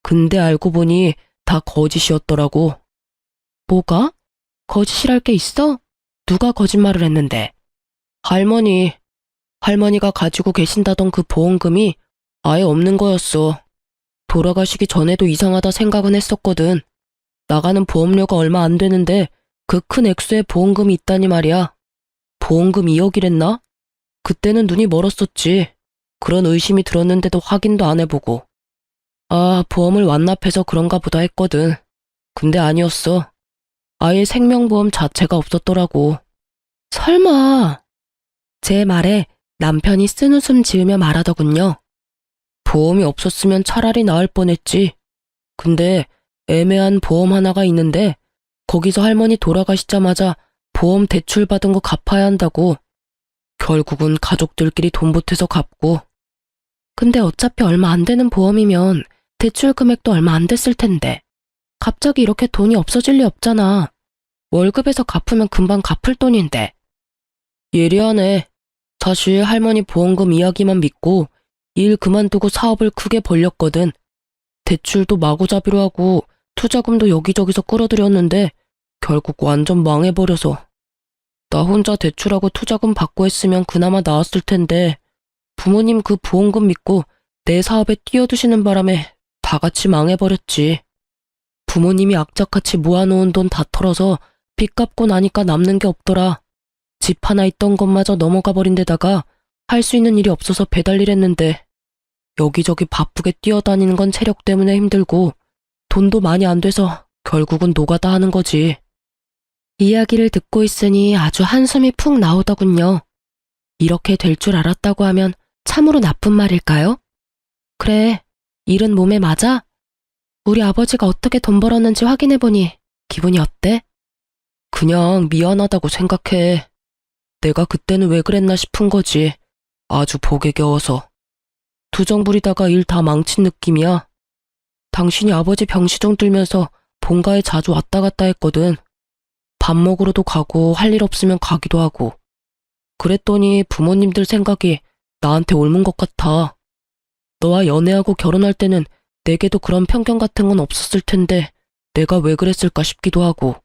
근데 알고 보니 다 거짓이었더라고. 뭐가? 거짓이랄 게 있어? 누가 거짓말을 했는데? 할머니가 가지고 계신다던 그 보험금이 아예 없는 거였어. 돌아가시기 전에도 이상하다 생각은 했었거든. 나가는 보험료가 얼마 안 되는데 그 큰 액수의 보험금이 있다니 말이야. 보험금 2억이랬나? 그때는 눈이 멀었었지. 그런 의심이 들었는데도 확인도 안 해보고. 아, 보험을 완납해서 그런가 보다 했거든. 근데 아니었어. 아예 생명보험 자체가 없었더라고. 설마. 제 말에 남편이 쓴웃음 지으며 말하더군요. 보험이 없었으면 차라리 나을 뻔했지. 근데 애매한 보험 하나가 있는데 거기서 할머니 돌아가시자마자 보험 대출 받은 거 갚아야 한다고. 결국은 가족들끼리 돈 보태서 갚고. 근데 어차피 얼마 안 되는 보험이면 대출 금액도 얼마 안 됐을 텐데. 갑자기 이렇게 돈이 없어질 리 없잖아. 월급에서 갚으면 금방 갚을 돈인데. 예리하네. 사실 할머니 보험금 이야기만 믿고 일 그만두고 사업을 크게 벌렸거든. 대출도 마구잡이로 하고 투자금도 여기저기서 끌어들였는데 결국 완전 망해버려서. 나 혼자 대출하고 투자금 받고 했으면 그나마 나았을 텐데 부모님 그 보험금 믿고 내 사업에 뛰어드시는 바람에 다 같이 망해버렸지. 부모님이 악착같이 모아놓은 돈 다 털어서 빚 갚고 나니까 남는 게 없더라. 집 하나 있던 것마저 넘어가 버린 데다가 할 수 있는 일이 없어서 배달일 했는데 여기저기 바쁘게 뛰어다니는 건 체력 때문에 힘들고 돈도 많이 안 돼서 결국은 노가다 하는 거지. 이야기를 듣고 있으니 아주 한숨이 푹 나오더군요. 이렇게 될 줄 알았다고 하면 참으로 나쁜 말일까요? 그래, 일은 몸에 맞아? 우리 아버지가 어떻게 돈 벌었는지 확인해보니 기분이 어때? 그냥 미안하다고 생각해. 내가 그때는 왜 그랬나 싶은 거지. 아주 복에 겨워서. 투정 부리다가 일 다 망친 느낌이야. 당신이 아버지 병시정 들면서 본가에 자주 왔다 갔다 했거든. 밥 먹으러도 가고 할 일 없으면 가기도 하고. 그랬더니 부모님들 생각이 나한테 옮은 것 같아. 너와 연애하고 결혼할 때는 내게도 그런 편견 같은 건 없었을 텐데 내가 왜 그랬을까 싶기도 하고.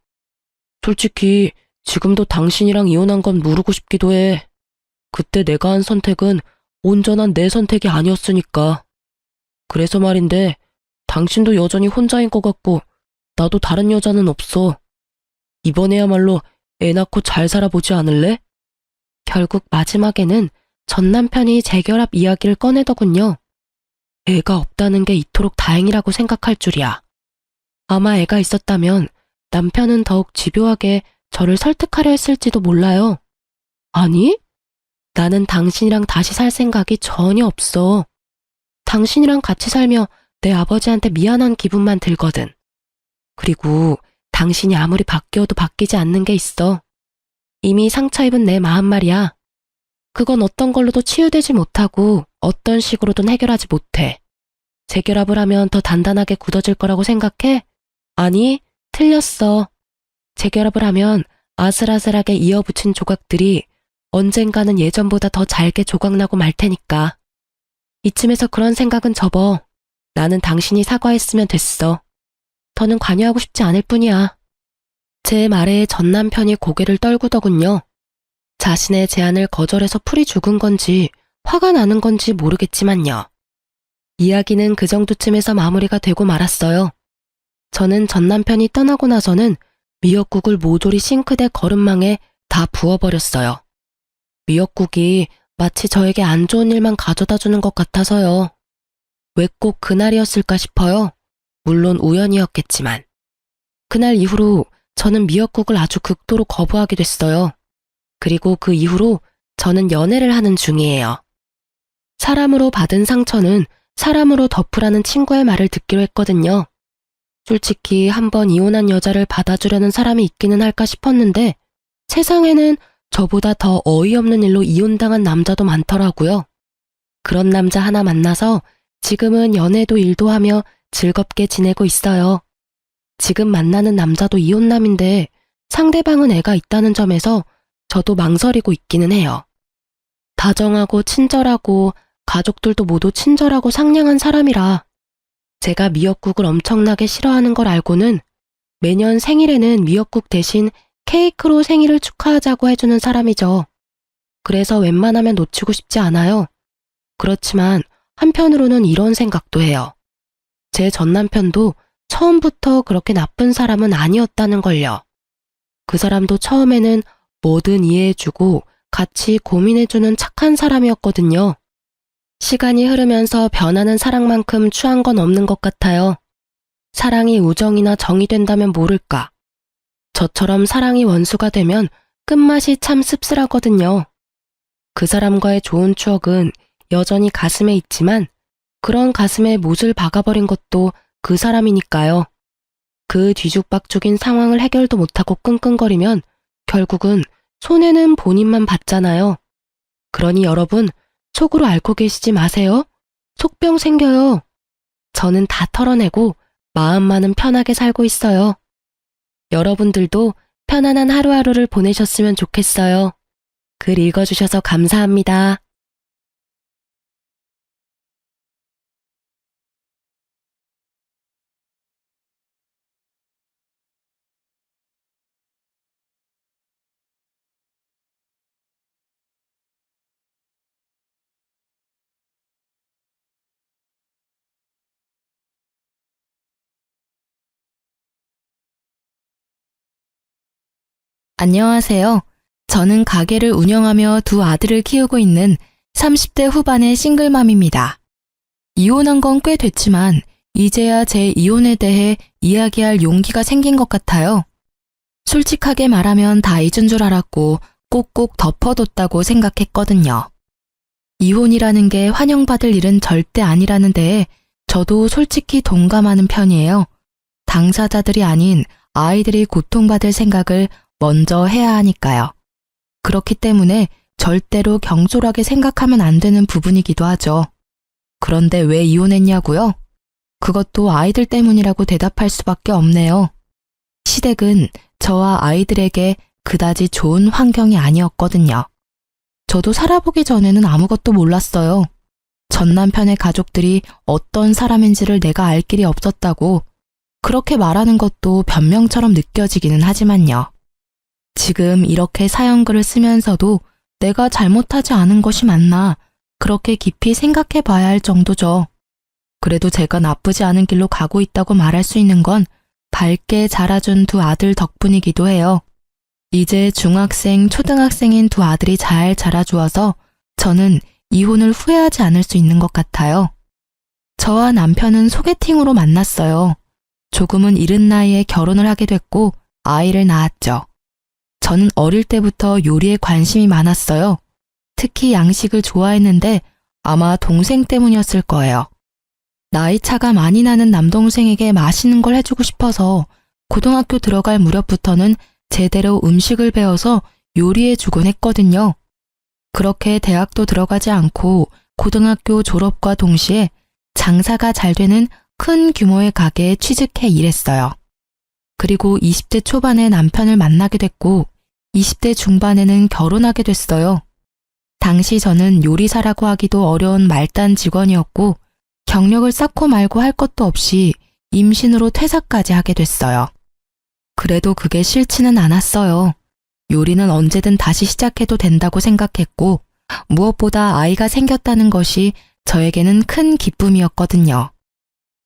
솔직히 지금도 당신이랑 이혼한 건 모르고 싶기도 해. 그때 내가 한 선택은 온전한 내 선택이 아니었으니까. 그래서 말인데 당신도 여전히 혼자인 것 같고 나도 다른 여자는 없어. 이번에야말로 애 낳고 잘 살아보지 않을래? 결국 마지막에는 전 남편이 재결합 이야기를 꺼내더군요. 애가 없다는 게 이토록 다행이라고 생각할 줄이야. 아마 애가 있었다면 남편은 더욱 집요하게 저를 설득하려 했을지도 몰라요. 아니? 나는 당신이랑 다시 살 생각이 전혀 없어. 당신이랑 같이 살며 내 아버지한테 미안한 기분만 들거든. 그리고 당신이 아무리 바뀌어도 바뀌지 않는 게 있어. 이미 상처 입은 내 마음 말이야. 그건 어떤 걸로도 치유되지 못하고 어떤 식으로든 해결하지 못해. 재결합을 하면 더 단단하게 굳어질 거라고 생각해? 아니, 틀렸어. 재결합을 하면 아슬아슬하게 이어붙인 조각들이 언젠가는 예전보다 더 잘게 조각나고 말 테니까. 이쯤에서 그런 생각은 접어. 나는 당신이 사과했으면 됐어. 더는 관여하고 싶지 않을 뿐이야. 제 말에 전 남편이 고개를 떨구더군요. 자신의 제안을 거절해서 풀이 죽은 건지 화가 나는 건지 모르겠지만요. 이야기는 그 정도쯤에서 마무리가 되고 말았어요. 저는 전 남편이 떠나고 나서는 미역국을 모조리 싱크대 거름망에 다 부어버렸어요. 미역국이 마치 저에게 안 좋은 일만 가져다 주는 것 같아서요. 왜 꼭 그날이었을까 싶어요. 물론 우연이었겠지만. 그날 이후로 저는 미역국을 아주 극도로 거부하게 됐어요. 그리고 그 이후로 저는 연애를 하는 중이에요. 사람으로 받은 상처는 사람으로 덮으라는 친구의 말을 듣기로 했거든요. 솔직히 한번 이혼한 여자를 받아주려는 사람이 있기는 할까 싶었는데 세상에는 저보다 더 어이없는 일로 이혼당한 남자도 많더라고요. 그런 남자 하나 만나서 지금은 연애도 일도 하며 즐겁게 지내고 있어요. 지금 만나는 남자도 이혼남인데 상대방은 애가 있다는 점에서 저도 망설이고 있기는 해요. 다정하고 친절하고 가족들도 모두 친절하고 상냥한 사람이라 제가 미역국을 엄청나게 싫어하는 걸 알고는 매년 생일에는 미역국 대신 케이크로 생일을 축하하자고 해주는 사람이죠. 그래서 웬만하면 놓치고 싶지 않아요. 그렇지만 한편으로는 이런 생각도 해요. 제 전 남편도 처음부터 그렇게 나쁜 사람은 아니었다는 걸요. 그 사람도 처음에는 뭐든 이해해주고 같이 고민해주는 착한 사람이었거든요. 시간이 흐르면서 변하는 사랑만큼 추한 건 없는 것 같아요. 사랑이 우정이나 정이 된다면 모를까. 저처럼 사랑이 원수가 되면 끝맛이 참 씁쓸하거든요. 그 사람과의 좋은 추억은 여전히 가슴에 있지만 그런 가슴에 못을 박아버린 것도 그 사람이니까요. 그 뒤죽박죽인 상황을 해결도 못하고 끙끙거리면 결국은 손해는 본인만 받잖아요. 그러니 여러분, 속으로 앓고 계시지 마세요. 속병 생겨요. 저는 다 털어내고 마음만은 편하게 살고 있어요. 여러분들도 편안한 하루하루를 보내셨으면 좋겠어요. 글 읽어주셔서 감사합니다. 안녕하세요. 저는 가게를 운영하며 두 아들을 키우고 있는 30대 후반의 싱글맘입니다. 이혼한 건 꽤 됐지만 이제야 제 이혼에 대해 이야기할 용기가 생긴 것 같아요. 솔직하게 말하면 다 잊은 줄 알았고 꼭꼭 덮어뒀다고 생각했거든요. 이혼이라는 게 환영받을 일은 절대 아니라는 데에 저도 솔직히 동감하는 편이에요. 당사자들이 아닌 아이들이 고통받을 생각을 먼저 해야 하니까요. 그렇기 때문에 절대로 경솔하게 생각하면 안 되는 부분이기도 하죠. 그런데 왜 이혼했냐고요? 그것도 아이들 때문이라고 대답할 수밖에 없네요. 시댁은 저와 아이들에게 그다지 좋은 환경이 아니었거든요. 저도 살아보기 전에는 아무것도 몰랐어요. 전 남편의 가족들이 어떤 사람인지를 내가 알 길이 없었다고 그렇게 말하는 것도 변명처럼 느껴지기는 하지만요. 지금 이렇게 사연글을 쓰면서도 내가 잘못하지 않은 것이 맞나 그렇게 깊이 생각해 봐야 할 정도죠. 그래도 제가 나쁘지 않은 길로 가고 있다고 말할 수 있는 건 밝게 자라준 두 아들 덕분이기도 해요. 이제 중학생, 초등학생인 두 아들이 잘 자라주어서 저는 이혼을 후회하지 않을 수 있는 것 같아요. 저와 남편은 소개팅으로 만났어요. 조금은 이른 나이에 결혼을 하게 됐고 아이를 낳았죠. 저는 어릴 때부터 요리에 관심이 많았어요. 특히 양식을 좋아했는데 아마 동생 때문이었을 거예요. 나이 차가 많이 나는 남동생에게 맛있는 걸 해주고 싶어서 고등학교 들어갈 무렵부터는 제대로 음식을 배워서 요리해주곤 했거든요. 그렇게 대학도 들어가지 않고 고등학교 졸업과 동시에 장사가 잘 되는 큰 규모의 가게에 취직해 일했어요. 그리고 20대 초반에 남편을 만나게 됐고 20대 중반에는 결혼하게 됐어요. 당시 저는 요리사라고 하기도 어려운 말단 직원이었고 경력을 쌓고 말고 할 것도 없이 임신으로 퇴사까지 하게 됐어요. 그래도 그게 싫지는 않았어요. 요리는 언제든 다시 시작해도 된다고 생각했고 무엇보다 아이가 생겼다는 것이 저에게는 큰 기쁨이었거든요.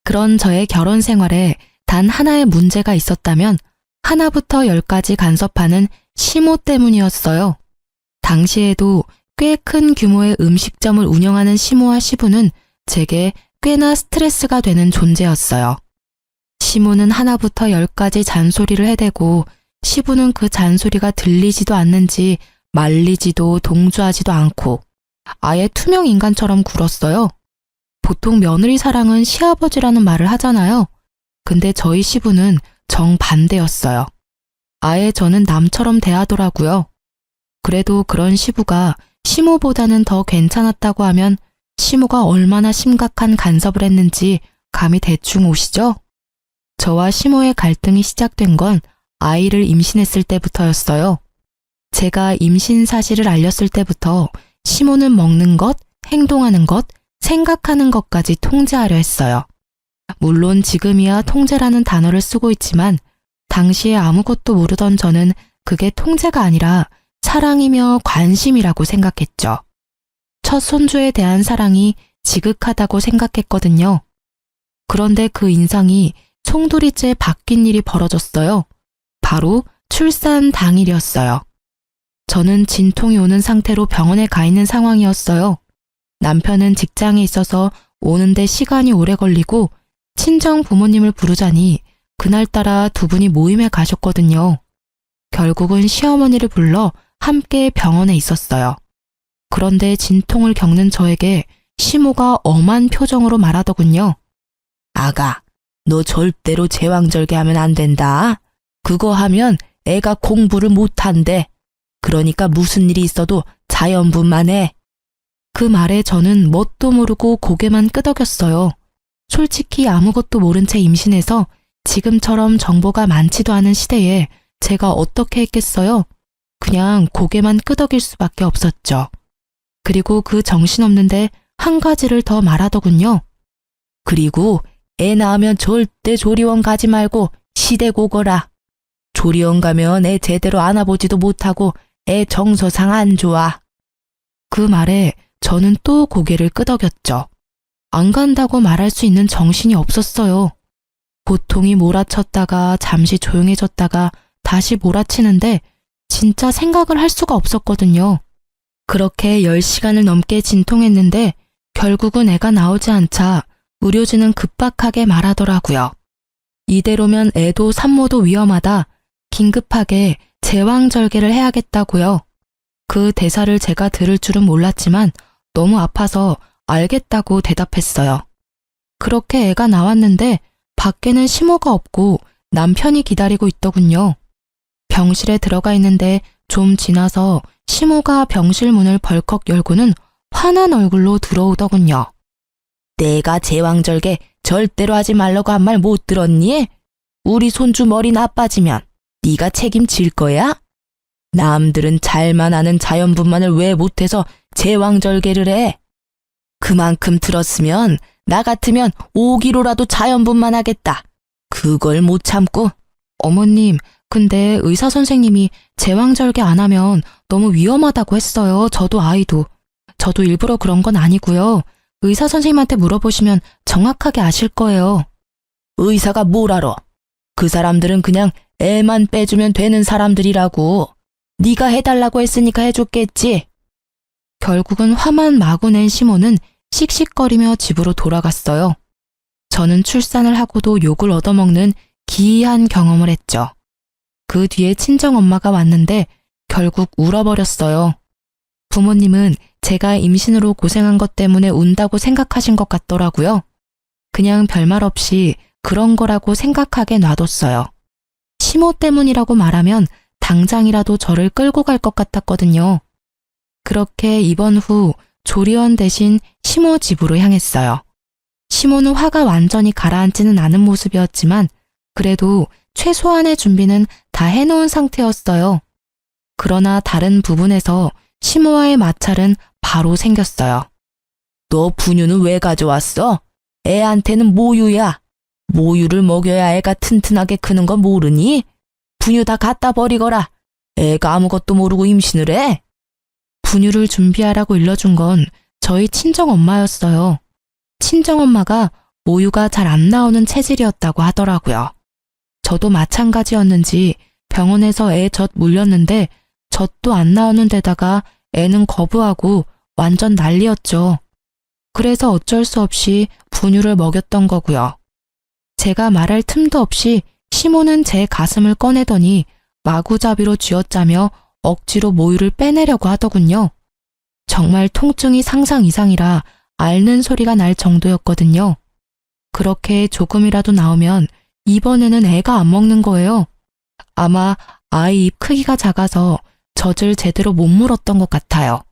그런 저의 결혼 생활에 단 하나의 문제가 있었다면 하나부터 열까지 간섭하는 시모 때문이었어요. 당시에도 꽤 큰 규모의 음식점을 운영하는 시모와 시부는 제게 꽤나 스트레스가 되는 존재였어요. 시모는 하나부터 열까지 잔소리를 해대고 시부는 그 잔소리가 들리지도 않는지 말리지도 동조하지도 않고 아예 투명 인간처럼 굴었어요. 보통 며느리 사랑은 시아버지라는 말을 하잖아요. 근데 저희 시부는 정반대였어요. 아예 저는 남처럼 대하더라고요. 그래도 그런 시부가 시모보다는 더 괜찮았다고 하면 시모가 얼마나 심각한 간섭을 했는지 감이 대충 오시죠? 저와 시모의 갈등이 시작된 건 아이를 임신했을 때부터였어요. 제가 임신 사실을 알렸을 때부터 시모는 먹는 것, 행동하는 것, 생각하는 것까지 통제하려 했어요. 물론 지금이야 통제라는 단어를 쓰고 있지만 당시에 아무것도 모르던 저는 그게 통제가 아니라 사랑이며 관심이라고 생각했죠. 첫 손주에 대한 사랑이 지극하다고 생각했거든요. 그런데 그 인상이 송두리째 바뀐 일이 벌어졌어요. 바로 출산 당일이었어요. 저는 진통이 오는 상태로 병원에 가 있는 상황이었어요. 남편은 직장에 있어서 오는데 시간이 오래 걸리고 친정 부모님을 부르자니 그날따라 두 분이 모임에 가셨거든요. 결국은 시어머니를 불러 함께 병원에 있었어요. 그런데 진통을 겪는 저에게 시모가 엄한 표정으로 말하더군요. 아가, 너 절대로 제왕절개하면 안 된다. 그거 하면 애가 공부를 못한대. 그러니까 무슨 일이 있어도 자연분만 해. 그 말에 저는 뭣도 모르고 고개만 끄덕였어요. 솔직히 아무것도 모른 채 임신해서 지금처럼 정보가 많지도 않은 시대에 제가 어떻게 했겠어요? 그냥 고개만 끄덕일 수밖에 없었죠. 그리고 그 정신없는데 한 가지를 더 말하더군요. 그리고 애 낳으면 절대 조리원 가지 말고 시댁 오거라. 조리원 가면 애 제대로 안아보지도 못하고 애 정서상 안 좋아. 그 말에 저는 또 고개를 끄덕였죠. 안 간다고 말할 수 있는 정신이 없었어요. 고통이 몰아쳤다가 잠시 조용해졌다가 다시 몰아치는데 진짜 생각을 할 수가 없었거든요. 그렇게 10시간을 넘게 진통했는데 결국은 애가 나오지 않자 의료진은 급박하게 말하더라고요. 이대로면 애도 산모도 위험하다. 긴급하게 제왕절개를 해야겠다고요. 그 대사를 제가 들을 줄은 몰랐지만 너무 아파서 알겠다고 대답했어요. 그렇게 애가 나왔는데 밖에는 시모가 없고 남편이 기다리고 있더군요. 병실에 들어가 있는데 좀 지나서 시모가 병실 문을 벌컥 열고는 화난 얼굴로 들어오더군요. 내가 제왕절개 절대로 하지 말라고 한 말 못 들었니? 우리 손주 머리 나빠지면 네가 책임질 거야? 남들은 잘만 아는 자연분만을 왜 못해서 제왕절개를 해? 그만큼 들었으면 나 같으면 5kg라도 자연분만 하겠다. 그걸 못 참고. 어머님, 근데 의사 선생님이 제왕절개 안 하면 너무 위험하다고 했어요. 저도 아이도. 저도 일부러 그런 건 아니고요. 의사 선생님한테 물어보시면 정확하게 아실 거예요. 의사가 뭘 알아? 그 사람들은 그냥 애만 빼주면 되는 사람들이라고. 네가 해달라고 했으니까 해줬겠지. 결국은 화만 마구 낸 시모는 씩씩거리며 집으로 돌아갔어요. 저는 출산을 하고도 욕을 얻어먹는 기이한 경험을 했죠. 그 뒤에 친정엄마가 왔는데 결국 울어버렸어요. 부모님은 제가 임신으로 고생한 것 때문에 운다고 생각하신 것 같더라고요. 그냥 별말 없이 그런 거라고 생각하게 놔뒀어요. 시모 때문이라고 말하면 당장이라도 저를 끌고 갈 것 같았거든요. 그렇게 입원 후 조리원 대신 시모 집으로 향했어요. 시모는 화가 완전히 가라앉지는 않은 모습이었지만 그래도 최소한의 준비는 다 해놓은 상태였어요. 그러나 다른 부분에서 시모와의 마찰은 바로 생겼어요. 너 분유는 왜 가져왔어? 애한테는 모유야. 모유를 먹여야 애가 튼튼하게 크는 거 모르니? 분유 다 갖다 버리거라. 애가 아무것도 모르고 임신을 해. 분유를 준비하라고 일러준 건 저희 친정엄마였어요. 친정엄마가 모유가 잘 안 나오는 체질이었다고 하더라고요. 저도 마찬가지였는지 병원에서 애 젖 물렸는데 젖도 안 나오는 데다가 애는 거부하고 완전 난리였죠. 그래서 어쩔 수 없이 분유를 먹였던 거고요. 제가 말할 틈도 없이 시모는 제 가슴을 꺼내더니 마구잡이로 쥐어짜며 억지로 모유를 빼내려고 하더군요. 정말 통증이 상상 이상이라 앓는 소리가 날 정도였거든요. 그렇게 조금이라도 나오면 이번에는 애가 안 먹는 거예요. 아마 아이 입 크기가 작아서 젖을 제대로 못 물었던 것 같아요.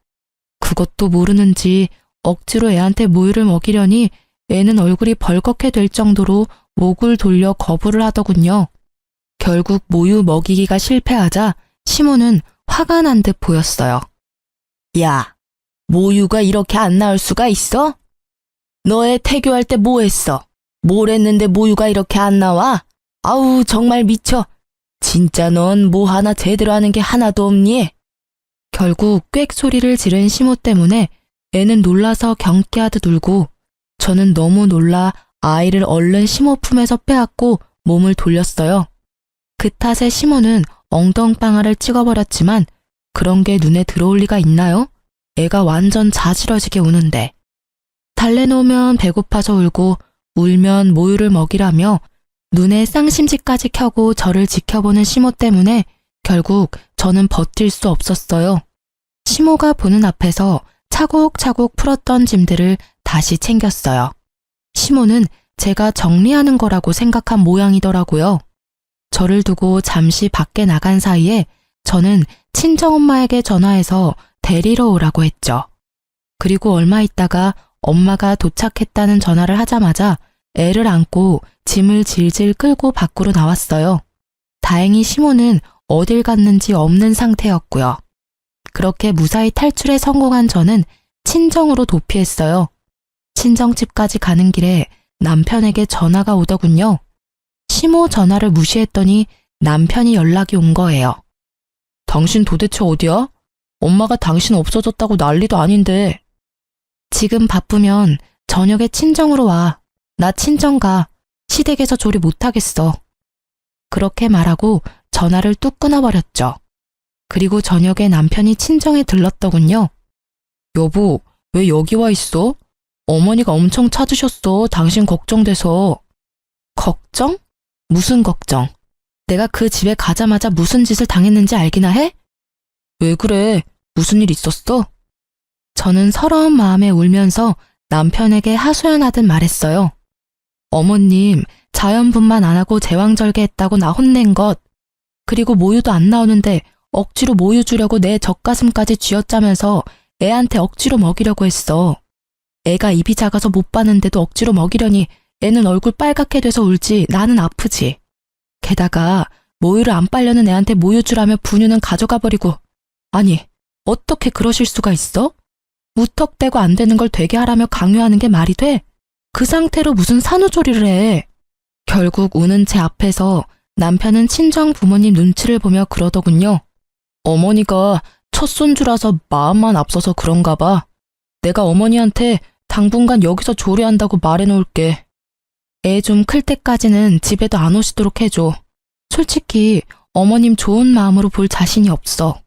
그것도 모르는지 억지로 애한테 모유를 먹이려니 애는 얼굴이 벌겋게 될 정도로 목을 돌려 거부를 하더군요. 결국 모유 먹이기가 실패하자 시모는 화가 난 듯 보였어요. 야, 모유가 이렇게 안 나올 수가 있어? 너 애 태교할 때 뭐 했어? 뭘 했는데 모유가 이렇게 안 나와? 아우, 정말 미쳐. 진짜 넌 뭐 하나 제대로 하는 게 하나도 없니? 결국 꽥 소리를 지른 시모 때문에 애는 놀라서 경계하듯 울고 저는 너무 놀라 아이를 얼른 시모 품에서 빼앗고 몸을 돌렸어요. 그 탓에 시모는 엉덩방아를 찍어버렸지만 그런 게 눈에 들어올 리가 있나요? 애가 완전 자지러지게 우는데. 달래놓으면 배고파서 울고 울면 모유를 먹이라며 눈에 쌍심지까지 켜고 저를 지켜보는 시모 때문에 결국 저는 버틸 수 없었어요. 시모가 보는 앞에서 차곡차곡 풀었던 짐들을 다시 챙겼어요. 시모는 제가 정리하는 거라고 생각한 모양이더라고요. 저를 두고 잠시 밖에 나간 사이에 저는 친정엄마에게 전화해서 데리러 오라고 했죠. 그리고 얼마 있다가 엄마가 도착했다는 전화를 하자마자 애를 안고 짐을 질질 끌고 밖으로 나왔어요. 다행히 시모는 어딜 갔는지 없는 상태였고요. 그렇게 무사히 탈출에 성공한 저는 친정으로 도피했어요. 친정집까지 가는 길에 남편에게 전화가 오더군요. 시모 전화를 무시했더니 남편이 연락이 온 거예요. 당신 도대체 어디야? 엄마가 당신 없어졌다고 난리도 아닌데. 지금 바쁘면 저녁에 친정으로 와. 나 친정 가. 시댁에서 조리 못하겠어. 그렇게 말하고 전화를 뚝 끊어버렸죠. 그리고 저녁에 남편이 친정에 들렀더군요. 여보, 왜 여기 와 있어? 어머니가 엄청 찾으셨어. 당신 걱정돼서. 걱정? 무슨 걱정? 내가 그 집에 가자마자 무슨 짓을 당했는지 알기나 해? 왜 그래? 무슨 일 있었어? 저는 서러운 마음에 울면서 남편에게 하소연하듯 말했어요. 어머님, 자연분만 안 하고 제왕절개했다고 나 혼낸 것. 그리고 모유도 안 나오는데 억지로 모유 주려고 내 젖가슴까지 쥐어짜면서 애한테 억지로 먹이려고 했어. 애가 입이 작아서 못 봤는데도 억지로 먹이려니 애는 얼굴 빨갛게 돼서 울지 나는 아프지. 게다가 모유를 안 빨려는 애한테 모유 주라며 분유는 가져가 버리고. 아니, 어떻게 그러실 수가 있어? 무턱대고 안 되는 걸 되게 하라며 강요하는 게 말이 돼? 그 상태로 무슨 산후조리를 해? 결국 우는 제 앞에서 남편은 친정 부모님 눈치를 보며 그러더군요. 어머니가 첫 손주라서 마음만 앞서서 그런가 봐. 내가 어머니한테 당분간 여기서 조리한다고 말해놓을게. 애 좀 클 때까지는 집에도 안 오시도록 해줘. 솔직히 어머님 좋은 마음으로 볼 자신이 없어.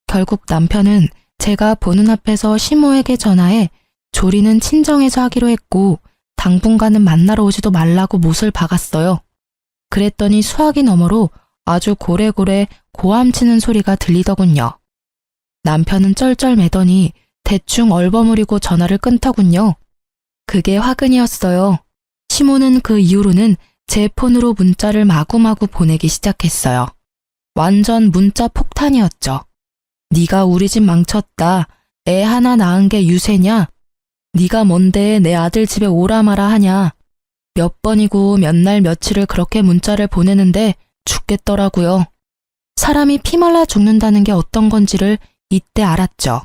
결국 남편은 제가 보는 앞에서 시모에게 전화해 조리는 친정에서 하기로 했고 당분간은 만나러 오지도 말라고 못을 박았어요. 그랬더니 수화기 너머로 아주 고래고래 고함치는 소리가 들리더군요. 남편은 쩔쩔매더니 대충 얼버무리고 전화를 끊더군요. 그게 화근이었어요. 시모는 그 이후로는 제 폰으로 문자를 마구마구 보내기 시작했어요. 완전 문자 폭탄이었죠. 네가 우리 집 망쳤다. 애 하나 낳은 게 유세냐? 네가 뭔데 내 아들 집에 오라 마라 하냐? 몇 번이고 몇 날 며칠을 그렇게 문자를 보내는데 죽겠더라고요. 사람이 피말라 죽는다는 게 어떤 건지를 이때 알았죠.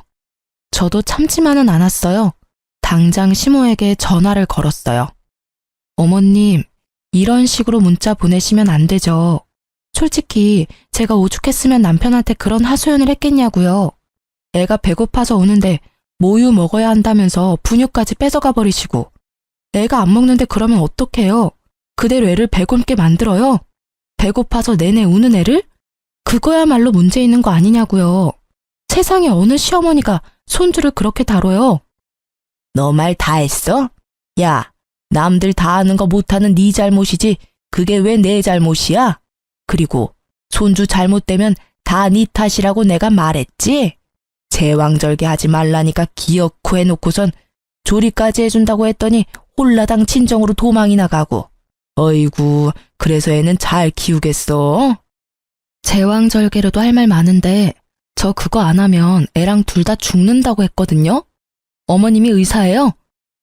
저도 참지만은 않았어요. 당장 시모에게 전화를 걸었어요. 어머님, 이런 식으로 문자 보내시면 안 되죠. 솔직히 제가 오죽했으면 남편한테 그런 하소연을 했겠냐고요. 애가 배고파서 오는데 모유 먹어야 한다면서 분유까지 뺏어가 버리시고 애가 안 먹는데 그러면 어떡해요? 그대로 애를 배고프게 만들어요? 배고파서 내내 우는 애를? 그거야말로 문제 있는 거 아니냐고요. 세상에 어느 시어머니가 손주를 그렇게 다뤄요? 너 말 다 했어? 야, 남들 다 아는 거 못하는 네 잘못이지 그게 왜 내 잘못이야? 그리고 손주 잘못되면 다 네 탓이라고 내가 말했지? 제왕절개 하지 말라니까 기어코 해놓고선 조리까지 해준다고 했더니 홀라당 친정으로 도망이 나가고. 어이구, 그래서 애는 잘 키우겠어? 제왕절개로도 할 말 많은데 저 그거 안 하면 애랑 둘 다 죽는다고 했거든요? 어머님이 의사예요?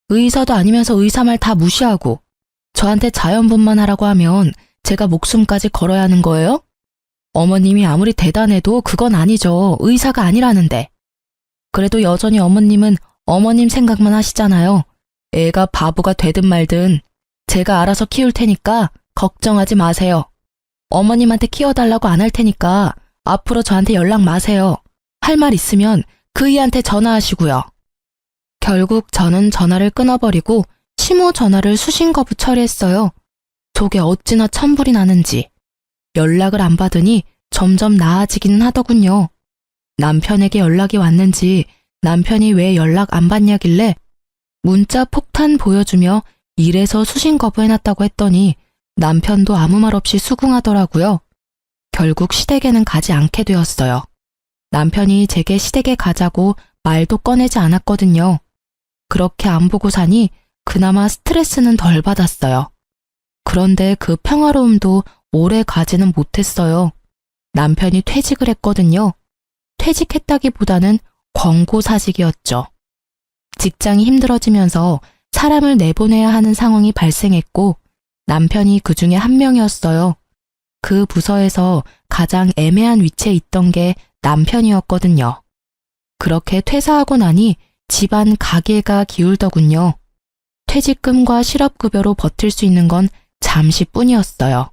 의사도 아니면서 의사 말 다 무시하고 저한테 자연분만 하라고 하면 제가 목숨까지 걸어야 하는 거예요? 어머님이 아무리 대단해도 그건 아니죠. 의사가 아니라는데. 그래도 여전히 어머님은 어머님 생각만 하시잖아요. 애가 바보가 되든 말든 제가 알아서 키울 테니까 걱정하지 마세요. 어머님한테 키워달라고 안 할 테니까 앞으로 저한테 연락 마세요. 할 말 있으면 그이한테 전화하시고요. 결국 저는 전화를 끊어버리고 시모 전화를 수신 거부 처리했어요. 속에 어찌나 천불이 나는지. 연락을 안 받으니 점점 나아지기는 하더군요. 남편에게 연락이 왔는지 남편이 왜 연락 안 받냐길래 문자 폭탄 보여주며 이래서 수신 거부해놨다고 했더니 남편도 아무 말 없이 수긍하더라고요. 결국 시댁에는 가지 않게 되었어요. 남편이 제게 시댁에 가자고 말도 꺼내지 않았거든요. 그렇게 안 보고 사니 그나마 스트레스는 덜 받았어요. 그런데 그 평화로움도 오래 가지는 못했어요. 남편이 퇴직을 했거든요. 퇴직했다기보다는 권고사직이었죠. 직장이 힘들어지면서 사람을 내보내야 하는 상황이 발생했고 남편이 그 중에 한 명이었어요. 그 부서에서 가장 애매한 위치에 있던 게 남편이었거든요. 그렇게 퇴사하고 나니 집안 가계가 기울더군요. 퇴직금과 실업급여로 버틸 수 있는 건 잠시뿐이었어요.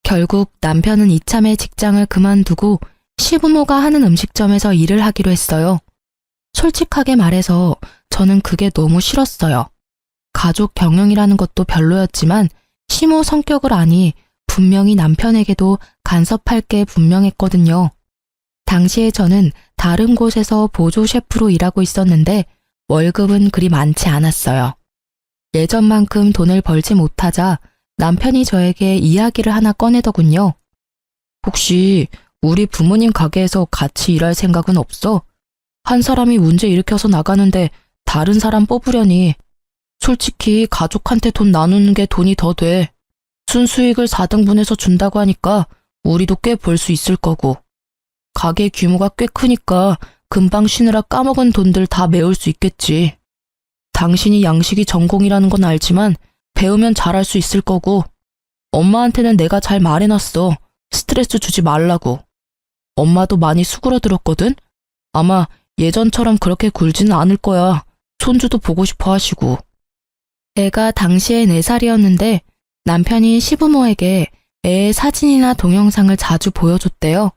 결국 남편은 이참에 직장을 그만두고 시부모가 하는 음식점에서 일을 하기로 했어요. 솔직하게 말해서 저는 그게 너무 싫었어요. 가족 경영이라는 것도 별로였지만 시모 성격을 아니 분명히 남편에게도 간섭할 게 분명했거든요. 당시에 저는 다른 곳에서 보조 셰프로 일하고 있었는데 월급은 그리 많지 않았어요. 예전만큼 돈을 벌지 못하자 남편이 저에게 이야기를 하나 꺼내더군요. 혹시 우리 부모님 가게에서 같이 일할 생각은 없어? 한 사람이 문제 일으켜서 나가는데 다른 사람 뽑으려니 솔직히 가족한테 돈 나누는 게 돈이 더 돼. 순수익을 4등분해서 준다고 하니까 우리도 꽤 벌 수 있을 거고. 가게 규모가 꽤 크니까 금방 쉬느라 까먹은 돈들 다 메울 수 있겠지. 당신이 양식이 전공이라는 건 알지만 배우면 잘할 수 있을 거고. 엄마한테는 내가 잘 말해놨어. 스트레스 주지 말라고. 엄마도 많이 수그러들었거든? 아마 예전처럼 그렇게 굴지는 않을 거야. 손주도 보고 싶어 하시고. 애가 당시에 4살이었는데 남편이 시부모에게 애의 사진이나 동영상을 자주 보여줬대요.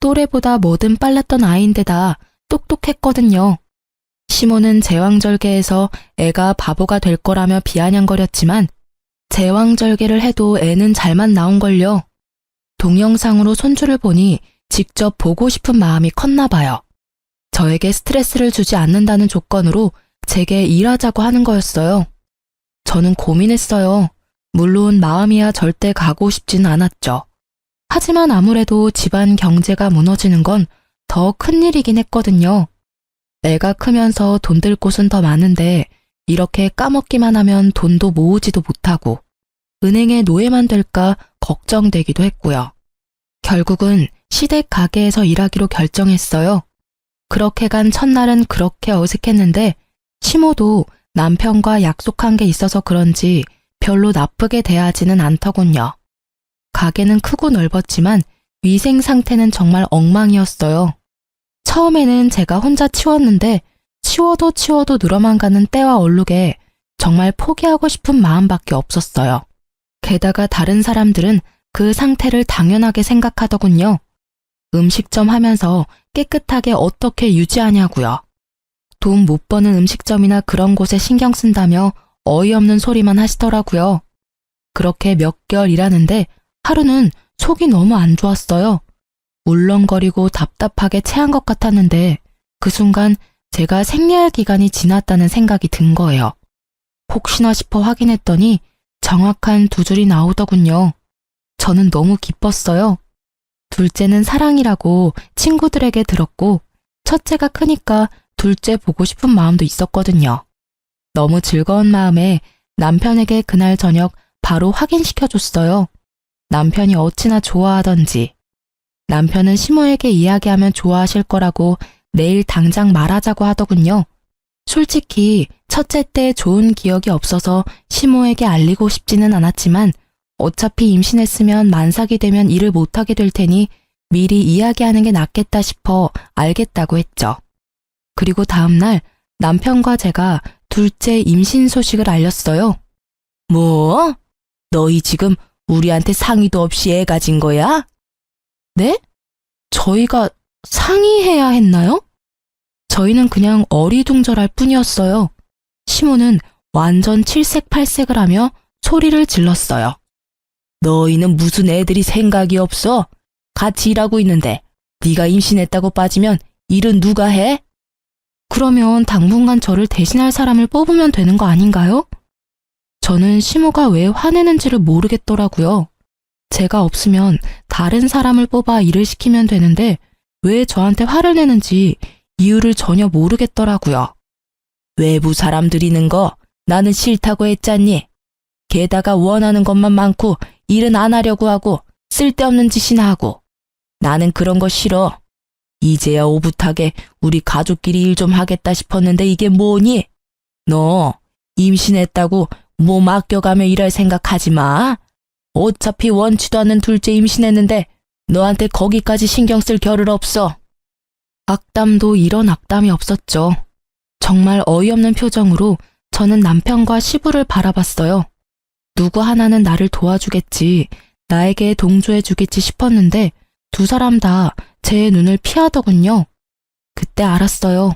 또래보다 뭐든 빨랐던 아이인데다 똑똑했거든요. 시모는 제왕절개에서 애가 바보가 될 거라며 비아냥거렸지만 제왕절개를 해도 애는 잘만 나온걸요. 동영상으로 손주를 보니 직접 보고 싶은 마음이 컸나 봐요. 저에게 스트레스를 주지 않는다는 조건으로 제게 일하자고 하는 거였어요. 저는 고민했어요. 물론 마음이야 절대 가고 싶진 않았죠. 하지만 아무래도 집안 경제가 무너지는 건 더 큰일이긴 했거든요. 애가 크면서 돈 들 곳은 더 많은데 이렇게 까먹기만 하면 돈도 모으지도 못하고 은행의 노예만 될까 걱정되기도 했고요. 결국은 시댁 가게에서 일하기로 결정했어요. 그렇게 간 첫날은 그렇게 어색했는데 시모도 남편과 약속한 게 있어서 그런지 별로 나쁘게 대하지는 않더군요. 가게는 크고 넓었지만 위생 상태는 정말 엉망이었어요. 처음에는 제가 혼자 치웠는데 치워도 늘어만 가는 때와 얼룩에 정말 포기하고 싶은 마음밖에 없었어요. 게다가 다른 사람들은 그 상태를 당연하게 생각하더군요. 음식점 하면서 깨끗하게 어떻게 유지하냐고요. 돈 못 버는 음식점이나 그런 곳에 신경 쓴다며 어이없는 소리만 하시더라고요. 그렇게 몇 개월 일하는데 하루는 속이 너무 안 좋았어요. 울렁거리고 답답하게 체한 것 같았는데 그 순간 제가 생리할 기간이 지났다는 생각이 든 거예요. 혹시나 싶어 확인했더니 정확한 2줄이 나오더군요. 저는 너무 기뻤어요. 둘째는 사랑이라고 친구들에게 들었고 첫째가 크니까 둘째 보고 싶은 마음도 있었거든요. 너무 즐거운 마음에 남편에게 그날 저녁 바로 확인시켜줬어요. 남편이 어찌나 좋아하던지. 남편은 시모에게 이야기하면 좋아하실 거라고 내일 당장 말하자고 하더군요. 솔직히 첫째 때 좋은 기억이 없어서 시모에게 알리고 싶지는 않았지만 어차피 임신했으면 만삭이 되면 일을 못하게 될 테니 미리 이야기하는 게 낫겠다 싶어 알겠다고 했죠. 그리고 다음날 남편과 제가 둘째 임신 소식을 알렸어요. 뭐? 너희 지금 우리한테 상의도 없이 애 가진 거야? 네? 저희가 상의해야 했나요? 저희는 그냥 어리둥절할 뿐이었어요. 시모는 완전 칠색팔색을 하며 소리를 질렀어요. 너희는 무슨 애들이 생각이 없어? 같이 일하고 있는데 네가 임신했다고 빠지면 일은 누가 해? 그러면 당분간 저를 대신할 사람을 뽑으면 되는 거 아닌가요? 저는 시모가 왜 화내는지를 모르겠더라고요. 제가 없으면 다른 사람을 뽑아 일을 시키면 되는데 왜 저한테 화를 내는지 이유를 전혀 모르겠더라고요. 외부 사람 들이는 거 나는 싫다고 했잖니. 게다가 원하는 것만 많고 일은 안 하려고 하고 쓸데없는 짓이나 하고. 나는 그런 거 싫어. 이제야 오붓하게 우리 가족끼리 일 좀 하겠다 싶었는데 이게 뭐니? 너 임신했다고 몸 아껴가며 일할 생각하지 마. 어차피 원치도 않는 둘째 임신했는데 너한테 거기까지 신경 쓸 겨를 없어. 악담도 이런 악담이 없었죠. 정말 어이없는 표정으로 저는 남편과 시부를 바라봤어요. 누구 하나는 나를 도와주겠지, 나에게 동조해주겠지 싶었는데 두 사람 다 제 눈을 피하더군요. 그때 알았어요.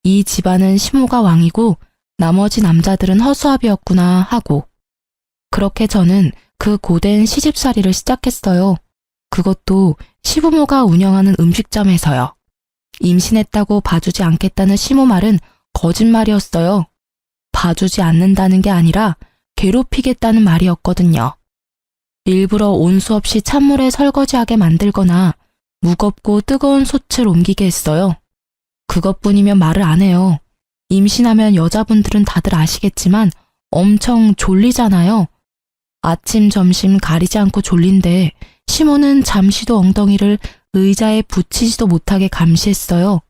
이 집안은 시모가 왕이고 나머지 남자들은 허수아비였구나 하고. 그렇게 저는 그 고된 시집살이를 시작했어요. 그것도 시부모가 운영하는 음식점에서요. 임신했다고 봐주지 않겠다는 시모 말은 거짓말이었어요. 봐주지 않는다는 게 아니라 괴롭히겠다는 말이었거든요. 일부러 온수 없이 찬물에 설거지하게 만들거나 무겁고 뜨거운 솥을 옮기게 했어요. 그것뿐이면 말을 안 해요. 임신하면 여자분들은 다들 아시겠지만 엄청 졸리잖아요. 아침, 점심 가리지 않고 졸린데 시모는 잠시도 엉덩이를 의자에 붙이지도 못하게 감시했어요.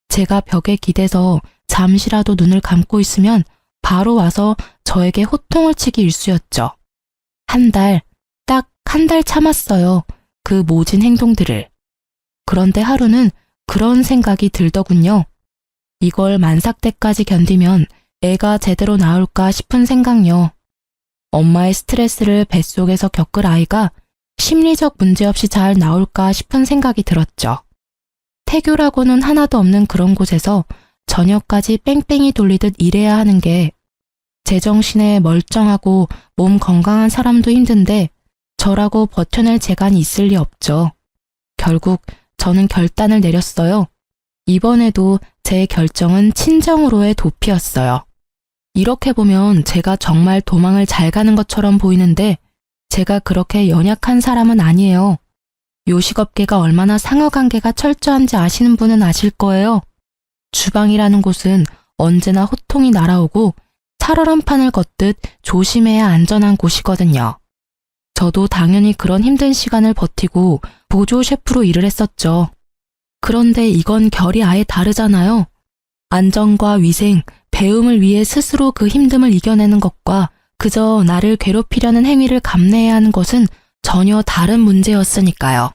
제가 벽에 기대서 잠시라도 눈을 감고 있으면 바로 와서 저에게 호통을 치기 일쑤였죠. 딱 한 달 참았어요. 그 모진 행동들을. 그런데 하루는 그런 생각이 들더군요. 이걸 만삭 때까지 견디면 애가 제대로 나올까 싶은 생각요. 엄마의 스트레스를 뱃속에서 겪을 아이가 심리적 문제 없이 잘 나올까 싶은 생각이 들었죠. 태교라고는 하나도 없는 그런 곳에서 저녁까지 뺑뺑이 돌리듯 일해야 하는 게 제정신에 멀쩡하고 몸 건강한 사람도 힘든데 저라고 버텨낼 재간이 있을 리 없죠. 결국 저는 결단을 내렸어요. 이번에도 제 결정은 친정으로의 도피였어요. 이렇게 보면 제가 정말 도망을 잘 가는 것처럼 보이는데 제가 그렇게 연약한 사람은 아니에요. 요식업계가 얼마나 상하관계가 철저한지 아시는 분은 아실 거예요. 주방이라는 곳은 언제나 호통이 날아오고 살얼음판을 걷듯 조심해야 안전한 곳이거든요. 저도 당연히 그런 힘든 시간을 버티고 보조 셰프로 일을 했었죠. 그런데 이건 결이 아예 다르잖아요. 안전과 위생, 배움을 위해 스스로 그 힘듦을 이겨내는 것과 그저 나를 괴롭히려는 행위를 감내해야 하는 것은 전혀 다른 문제였으니까요.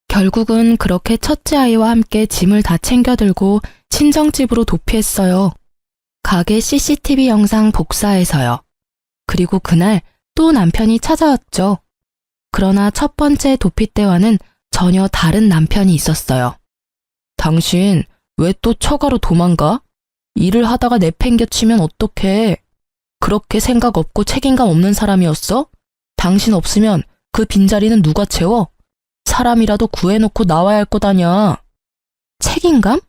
결국은 그렇게 첫째 아이와 함께 짐을 다 챙겨들고 친정집으로 도피했어요. 가게 CCTV 영상 복사해서요. 그리고 그날 또 남편이 찾아왔죠. 그러나 첫 번째 도피 때와는 전혀 다른 남편이 있었어요. 당신 왜 또 처가로 도망가? 일을 하다가 내팽겨치면 어떡해? 그렇게 생각 없고 책임감 없는 사람이었어? 당신 없으면 그 빈자리는 누가 채워? 사람이라도 구해놓고 나와야 할 것 아냐. 책임감?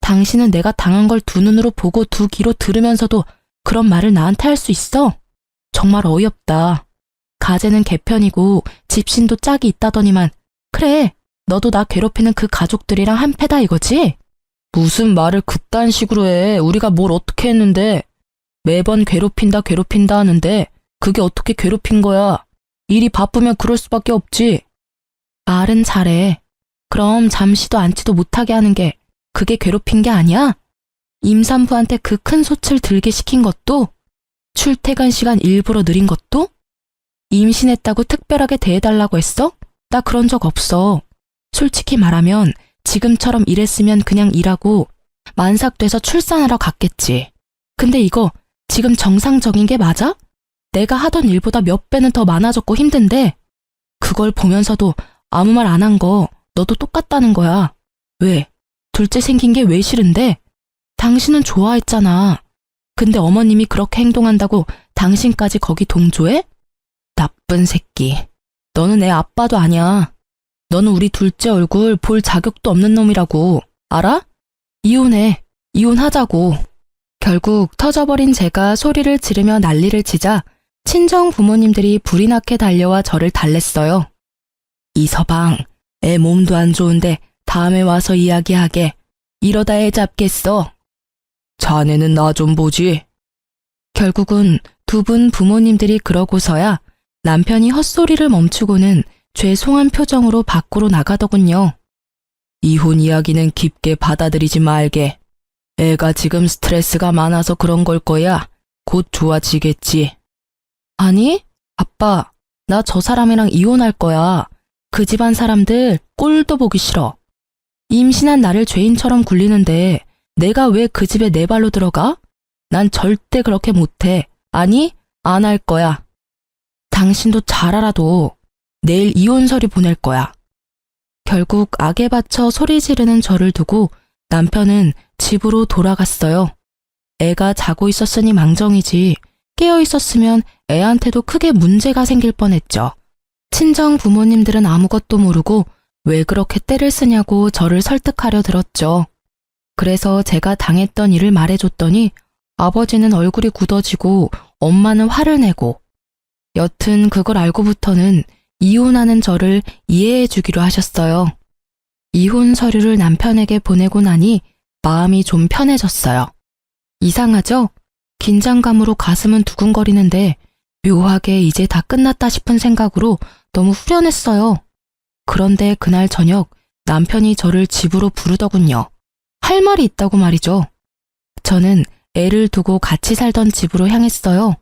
당신은 내가 당한 걸 두 눈으로 보고 두 귀로 들으면서도 그런 말을 나한테 할 수 있어? 정말 어이없다. 가재는 개편이고 집신도 짝이 있다더니만 그래, 너도 나 괴롭히는 그 가족들이랑 한패다 이거지? 무슨 말을 그딴 식으로 해. 우리가 뭘 어떻게 했는데. 매번 괴롭힌다 하는데 그게 어떻게 괴롭힌 거야. 일이 바쁘면 그럴 수밖에 없지. 말은 잘해. 그럼 잠시도 앉지도 못하게 하는 게 그게 괴롭힌 게 아니야? 임산부한테 그 큰 솥을 들게 시킨 것도? 출퇴근 시간 일부러 느린 것도? 임신했다고 특별하게 대해달라고 했어? 나 그런 적 없어. 솔직히 말하면 지금처럼 일했으면 그냥 일하고 만삭돼서 출산하러 갔겠지. 근데 이거 지금 정상적인 게 맞아? 내가 하던 일보다 몇 배는 더 많아졌고 힘든데 그걸 보면서도 아무 말 안 한 거 너도 똑같다는 거야. 왜? 둘째 생긴 게 왜 싫은데? 당신은 좋아했잖아. 근데 어머님이 그렇게 행동한다고 당신까지 거기 동조해? 나쁜 새끼. 너는 애 아빠도 아니야. 너는 우리 둘째 얼굴 볼 자격도 없는 놈이라고. 알아? 이혼해. 이혼하자고. 결국 터져버린 제가 소리를 지르며 난리를 치자 친정 부모님들이 불이 나게 달려와 저를 달랬어요. 이서방, 애 몸도 안 좋은데 다음에 와서 이야기하게. 이러다 애 잡겠어. 자네는 나 좀 보지. 결국은 두 분 부모님들이 그러고서야 남편이 헛소리를 멈추고는 죄송한 표정으로 밖으로 나가더군요. 이혼 이야기는 깊게 받아들이지 말게. 애가 지금 스트레스가 많아서 그런 걸 거야. 곧 좋아지겠지. 아니, 아빠, 나 저 사람이랑 이혼할 거야. 그 집안 사람들 꼴도 보기 싫어. 임신한 나를 죄인처럼 굴리는데 내가 왜 그 집에 내 발로 들어가? 난 절대 그렇게 못해. 아니, 안 할 거야. 당신도 잘 알아도 내일 이혼 서류 보낼 거야. 결국 악에 받쳐 소리 지르는 저를 두고 남편은 집으로 돌아갔어요. 애가 자고 있었으니 망정이지 깨어 있었으면 애한테도 크게 문제가 생길 뻔했죠. 친정 부모님들은 아무것도 모르고 왜 그렇게 떼를 쓰냐고 저를 설득하려 들었죠. 그래서 제가 당했던 일을 말해줬더니 아버지는 얼굴이 굳어지고 엄마는 화를 내고 여튼 그걸 알고부터는 이혼하는 저를 이해해 주기로 하셨어요. 이혼 서류를 남편에게 보내고 나니 마음이 좀 편해졌어요. 이상하죠? 긴장감으로 가슴은 두근거리는데 묘하게 이제 다 끝났다 싶은 생각으로 너무 후련했어요. 그런데 그날 저녁 남편이 저를 집으로 부르더군요. 할 말이 있다고 말이죠. 저는 애를 두고 같이 살던 집으로 향했어요.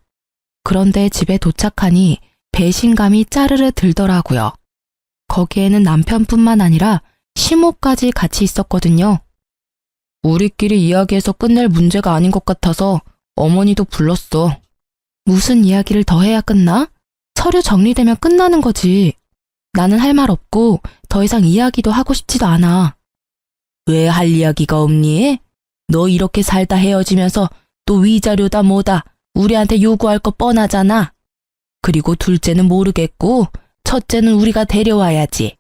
그런데 집에 도착하니 배신감이 짜르르 들더라고요. 거기에는 남편뿐만 아니라 시모까지 같이 있었거든요. 우리끼리 이야기해서 끝낼 문제가 아닌 것 같아서 어머니도 불렀어. 무슨 이야기를 더 해야 끝나? 서류 정리되면 끝나는 거지. 나는 할 말 없고 더 이상 이야기도 하고 싶지도 않아. 왜 할 이야기가 없니? 너 이렇게 살다 헤어지면서 또 위자료다 뭐다 우리한테 요구할 거 뻔하잖아. 그리고 둘째는 모르겠고 첫째는 우리가 데려와야지.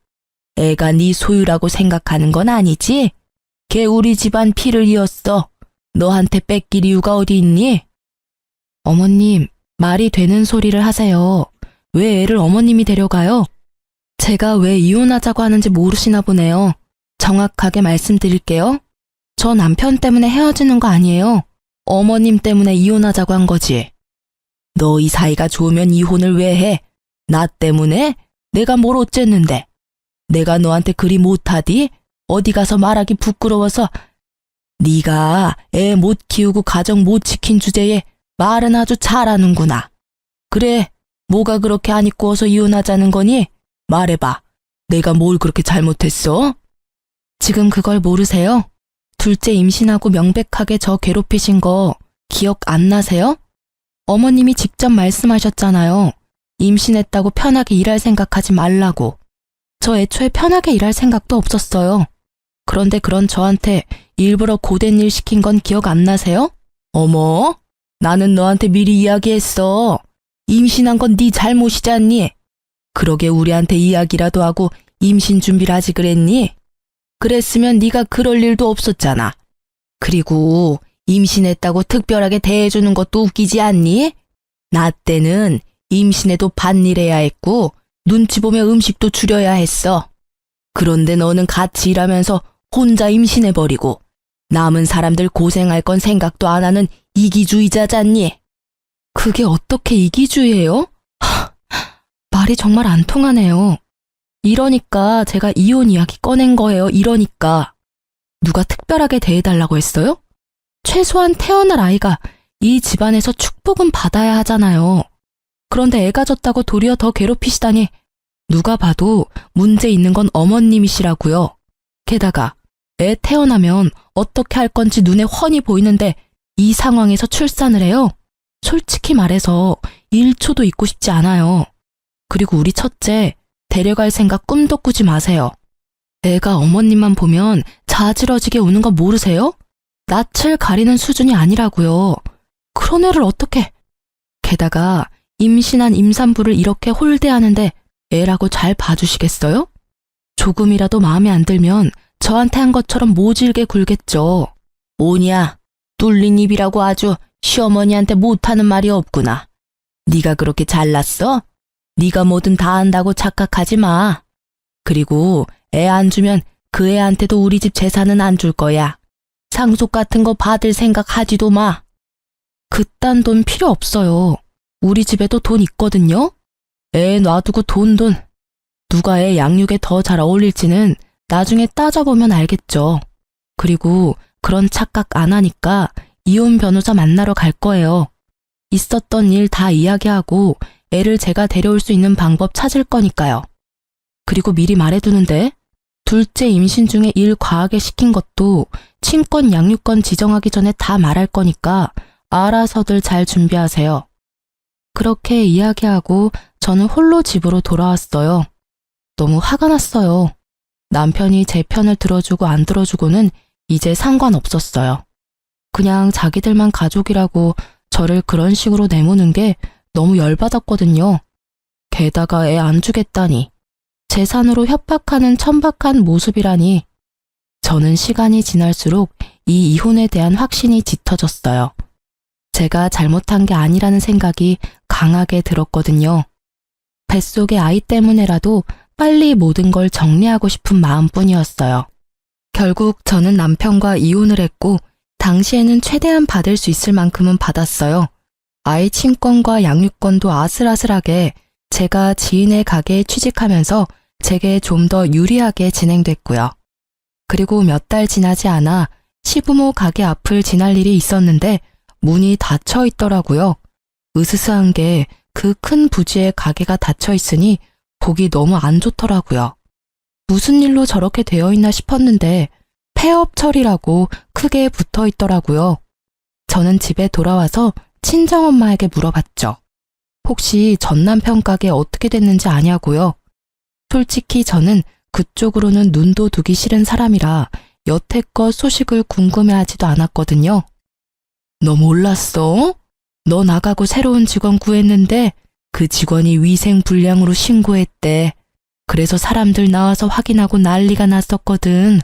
애가 네 소유라고 생각하는 건 아니지? 걔 우리 집안 피를 이었어. 너한테 뺏길 이유가 어디 있니? 어머님, 말이 되는 소리를 하세요. 왜 애를 어머님이 데려가요? 제가 왜 이혼하자고 하는지 모르시나 보네요. 정확하게 말씀드릴게요. 저 남편 때문에 헤어지는 거 아니에요. 어머님 때문에 이혼하자고 한 거지. 너희 사이가 좋으면 이혼을 왜 해? 나 때문에? 내가 뭘 어쨌는데? 내가 너한테 그리 못하디? 어디 가서 말하기 부끄러워서. 네가 애 못 키우고 가정 못 지킨 주제에 말은 아주 잘하는구나. 그래, 뭐가 그렇게 안 이뻐서 이혼하자는 거니? 말해봐. 내가 뭘 그렇게 잘못했어? 지금 그걸 모르세요? 둘째 임신하고 명백하게 저 괴롭히신 거 기억 안 나세요? 어머님이 직접 말씀하셨잖아요. 임신했다고 편하게 일할 생각하지 말라고. 저 애초에 편하게 일할 생각도 없었어요. 그런데 그런 저한테 일부러 고된 일 시킨 건 기억 안 나세요? 어머, 나는 너한테 미리 이야기했어. 임신한 건 네 잘못이잖니. 그러게 우리한테 이야기라도 하고 임신 준비를 하지 그랬니? 그랬으면 네가 그럴 일도 없었잖아. 그리고 임신했다고 특별하게 대해주는 것도 웃기지 않니? 나 때는 임신해도 밭일해야 했고 눈치 보며 음식도 줄여야 했어. 그런데 너는 같이 일하면서 혼자 임신해버리고 남은 사람들 고생할 건 생각도 안 하는 이기주의자잖니? 그게 어떻게 이기주의예요? 말이 정말 안 통하네요. 이러니까 제가 이혼 이야기 꺼낸 거예요. 이러니까. 누가 특별하게 대해달라고 했어요? 최소한 태어날 아이가 이 집안에서 축복은 받아야 하잖아요. 그런데 애가 졌다고 도리어 더 괴롭히시다니 누가 봐도 문제 있는 건 어머님이시라고요. 게다가 애 태어나면 어떻게 할 건지 눈에 훤히 보이는데 이 상황에서 출산을 해요? 솔직히 말해서 1초도 있고 싶지 않아요. 그리고 우리 첫째 데려갈 생각 꿈도 꾸지 마세요. 애가 어머님만 보면 자지러지게 우는 거 모르세요? 낯을 가리는 수준이 아니라고요. 그런 애를 어떻게... 게다가 임신한 임산부를 이렇게 홀대하는데 애라고 잘 봐주시겠어요? 조금이라도 마음에 안 들면 저한테 한 것처럼 모질게 굴겠죠. 뭐냐, 뚫린 입이라고 아주 시어머니한테 못하는 말이 없구나. 네가 그렇게 잘났어? 네가 뭐든 다 안다고 착각하지 마. 그리고 애 안 주면 그 애한테도 우리 집 재산은 안 줄 거야. 상속 같은 거 받을 생각 하지도 마. 그딴 돈 필요 없어요. 우리 집에도 돈 있거든요. 애 놔두고 돈. 누가 애 양육에 더 잘 어울릴지는 나중에 따져보면 알겠죠. 그리고 그런 착각 안 하니까 이혼 변호사 만나러 갈 거예요. 있었던 일 다 이야기하고 애를 제가 데려올 수 있는 방법 찾을 거니까요. 그리고 미리 말해두는데 둘째 임신 중에 일 과하게 시킨 것도 친권 양육권 지정하기 전에 다 말할 거니까 알아서들 잘 준비하세요. 그렇게 이야기하고 저는 홀로 집으로 돌아왔어요. 너무 화가 났어요. 남편이 제 편을 들어주고 안 들어주고는 이제 상관없었어요. 그냥 자기들만 가족이라고 저를 그런 식으로 내모는 게 너무 열받았거든요. 게다가 애 안 주겠다니. 재산으로 협박하는 천박한 모습이라니. 저는 시간이 지날수록 이 이혼에 대한 확신이 짙어졌어요. 제가 잘못한 게 아니라는 생각이 강하게 들었거든요. 뱃속의 아이 때문에라도 빨리 모든 걸 정리하고 싶은 마음뿐이었어요. 결국 저는 남편과 이혼을 했고 당시에는 최대한 받을 수 있을 만큼은 받았어요. 아이 친권과 양육권도 아슬아슬하게 제가 지인의 가게에 취직하면서 제게 좀 더 유리하게 진행됐고요. 그리고 몇 달 지나지 않아 시부모 가게 앞을 지날 일이 있었는데 문이 닫혀 있더라고요. 으스스한 게 그 큰 부지에 가게가 닫혀 있으니 보기 너무 안 좋더라고요. 무슨 일로 저렇게 되어 있나 싶었는데 폐업 처리라고 크게 붙어 있더라고요. 저는 집에 돌아와서 친정엄마에게 물어봤죠. 혹시 전 남편 가게 어떻게 됐는지 아냐고요? 솔직히 저는 그쪽으로는 눈도 두기 싫은 사람이라 여태껏 소식을 궁금해하지도 않았거든요. 너 몰랐어? 너 나가고 새로운 직원 구했는데 그 직원이 위생불량으로 신고했대. 그래서 사람들 나와서 확인하고 난리가 났었거든.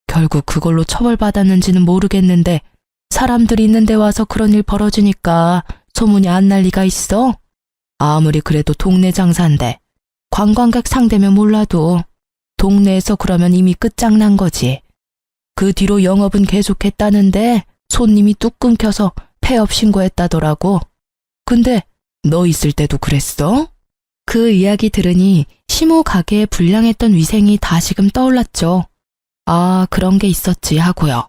결국 그걸로 처벌받았는지는 모르겠는데 사람들이 있는 데 와서 그런 일 벌어지니까 소문이 안 날 리가 있어? 아무리 그래도 동네 장사인데 관광객 상대면 몰라도 동네에서 그러면 이미 끝장난 거지. 그 뒤로 영업은 계속했다는데 손님이 뚝 끊겨서 폐업 신고했다더라고. 근데 너 있을 때도 그랬어? 그 이야기 들으니 시모 가게에 불량했던 위생이 다시금 떠올랐죠. 아, 그런 게 있었지 하고요.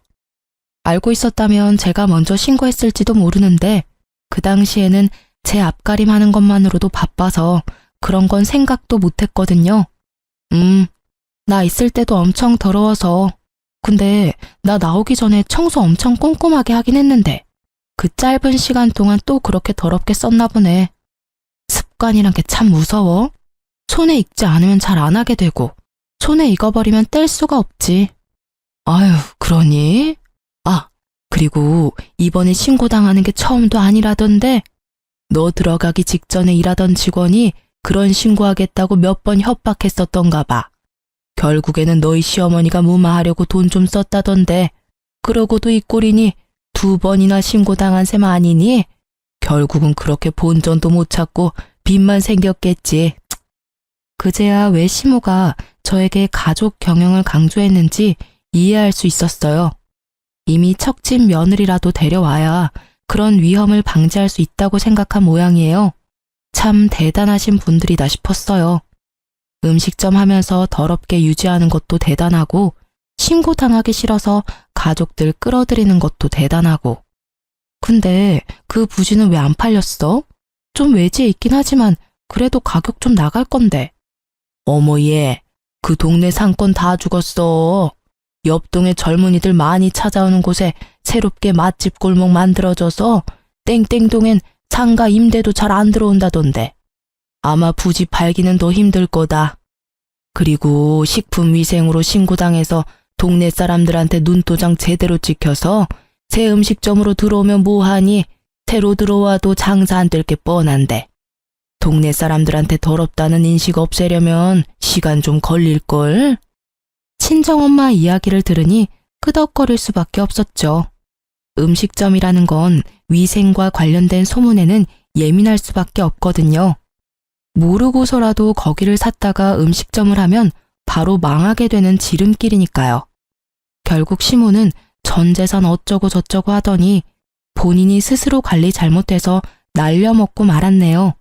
알고 있었다면 제가 먼저 신고했을지도 모르는데 그 당시에는 제 앞가림 하는 것만으로도 바빠서 그런 건 생각도 못 했거든요. 나 있을 때도 엄청 더러워서. 근데 나 나오기 전에 청소 엄청 꼼꼼하게 하긴 했는데 그 짧은 시간 동안 또 그렇게 더럽게 썼나 보네. 습관이란 게 참 무서워. 손에 익지 않으면 잘 안 하게 되고 손에 익어버리면 뗄 수가 없지. 아유, 그러니? 아, 그리고 이번에 신고당하는 게 처음도 아니라던데 너 들어가기 직전에 일하던 직원이 그런 신고하겠다고 몇 번 협박했었던가 봐. 결국에는 너희 시어머니가 무마하려고 돈 좀 썼다던데 그러고도 이 꼴이니 2번이나 신고당한 셈 아니니? 결국은 그렇게 본전도 못 찾고 빚만 생겼겠지. 그제야 왜 시모가 저에게 가족 경영을 강조했는지 이해할 수 있었어요. 이미 척진 며느리라도 데려와야 그런 위험을 방지할 수 있다고 생각한 모양이에요. 참 대단하신 분들이다 싶었어요. 음식점 하면서 더럽게 유지하는 것도 대단하고 신고당하기 싫어서 가족들 끌어들이는 것도 대단하고. 근데 그 부지는 왜 안 팔렸어? 좀 외지에 있긴 하지만 그래도 가격 좀 나갈 건데. 어머 얘, 그 동네 상권 다 죽었어. 옆동에 젊은이들 많이 찾아오는 곳에 새롭게 맛집 골목 만들어져서 땡땡동엔 상가 임대도 잘 안 들어온다던데. 아마 부지 팔기는 더 힘들 거다. 그리고 식품위생으로 신고당해서 동네 사람들한테 눈도장 제대로 찍혀서 새 음식점으로 들어오면 뭐하니? 새로 들어와도 장사 안 될 게 뻔한데. 동네 사람들한테 더럽다는 인식 없애려면 시간 좀 걸릴걸? 친정엄마 이야기를 들으니 끄덕거릴 수밖에 없었죠. 음식점이라는 건 위생과 관련된 소문에는 예민할 수밖에 없거든요. 모르고서라도 거기를 샀다가 음식점을 하면 바로 망하게 되는 지름길이니까요. 결국 시모는 전 재산 어쩌고 저쩌고 하더니 본인이 스스로 관리 잘못해서 날려먹고 말았네요.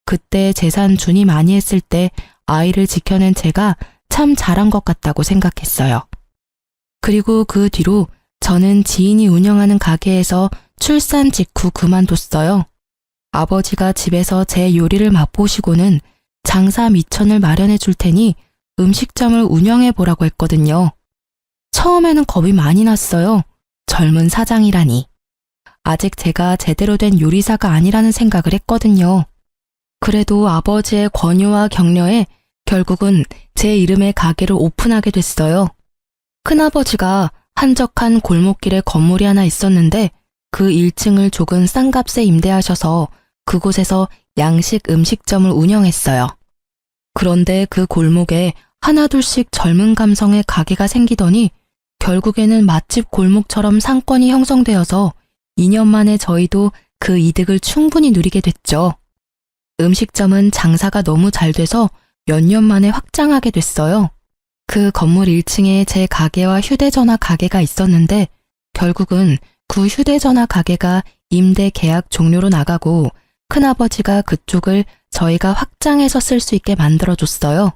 그때 재산 준이 많이 했을 때 아이를 지켜낸 제가 참 잘한 것 같다고 생각했어요. 그리고 그 뒤로 저는 지인이 운영하는 가게에서 출산 직후 그만뒀어요. 아버지가 집에서 제 요리를 맛보시고는 장사 미천을 마련해 줄 테니 음식점을 운영해 보라고 했거든요. 처음에는 겁이 많이 났어요. 젊은 사장이라니. 아직 제가 제대로 된 요리사가 아니라는 생각을 했거든요. 그래도 아버지의 권유와 격려에 결국은 제 이름의 가게를 오픈하게 됐어요. 큰아버지가 한적한 골목길에 건물이 하나 있었는데 그 1층을 조금 싼 값에 임대하셔서 그곳에서 양식 음식점을 운영했어요. 그런데 그 골목에 하나둘씩 젊은 감성의 가게가 생기더니 결국에는 맛집 골목처럼 상권이 형성되어서 2년 만에 저희도 그 이득을 충분히 누리게 됐죠. 음식점은 장사가 너무 잘 돼서 몇 년 만에 확장하게 됐어요. 그 건물 1층에 제 가게와 휴대전화 가게가 있었는데 결국은 그 휴대전화 가게가 임대 계약 종료로 나가고 큰아버지가 그쪽을 저희가 확장해서 쓸 수 있게 만들어줬어요.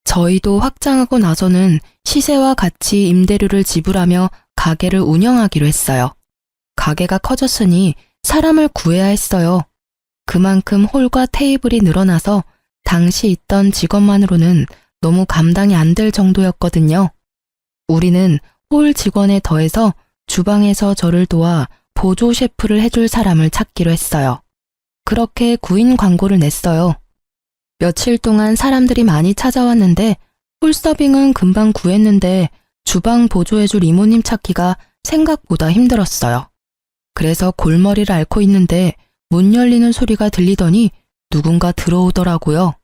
저희도 확장하고 나서는 시세와 같이 임대료를 지불하며 가게를 운영하기로 했어요. 가게가 커졌으니 사람을 구해야 했어요. 그만큼 홀과 테이블이 늘어나서 당시 있던 직원만으로는 너무 감당이 안 될 정도였거든요. 우리는 홀 직원에 더해서 주방에서 저를 도와 보조 셰프를 해줄 사람을 찾기로 했어요. 그렇게 구인 광고를 냈어요. 며칠 동안 사람들이 많이 찾아왔는데 홀서빙은 금방 구했는데 주방 보조해줄 이모님 찾기가 생각보다 힘들었어요. 그래서 골머리를 앓고 있는데 문 열리는 소리가 들리더니 누군가 들어오더라고요.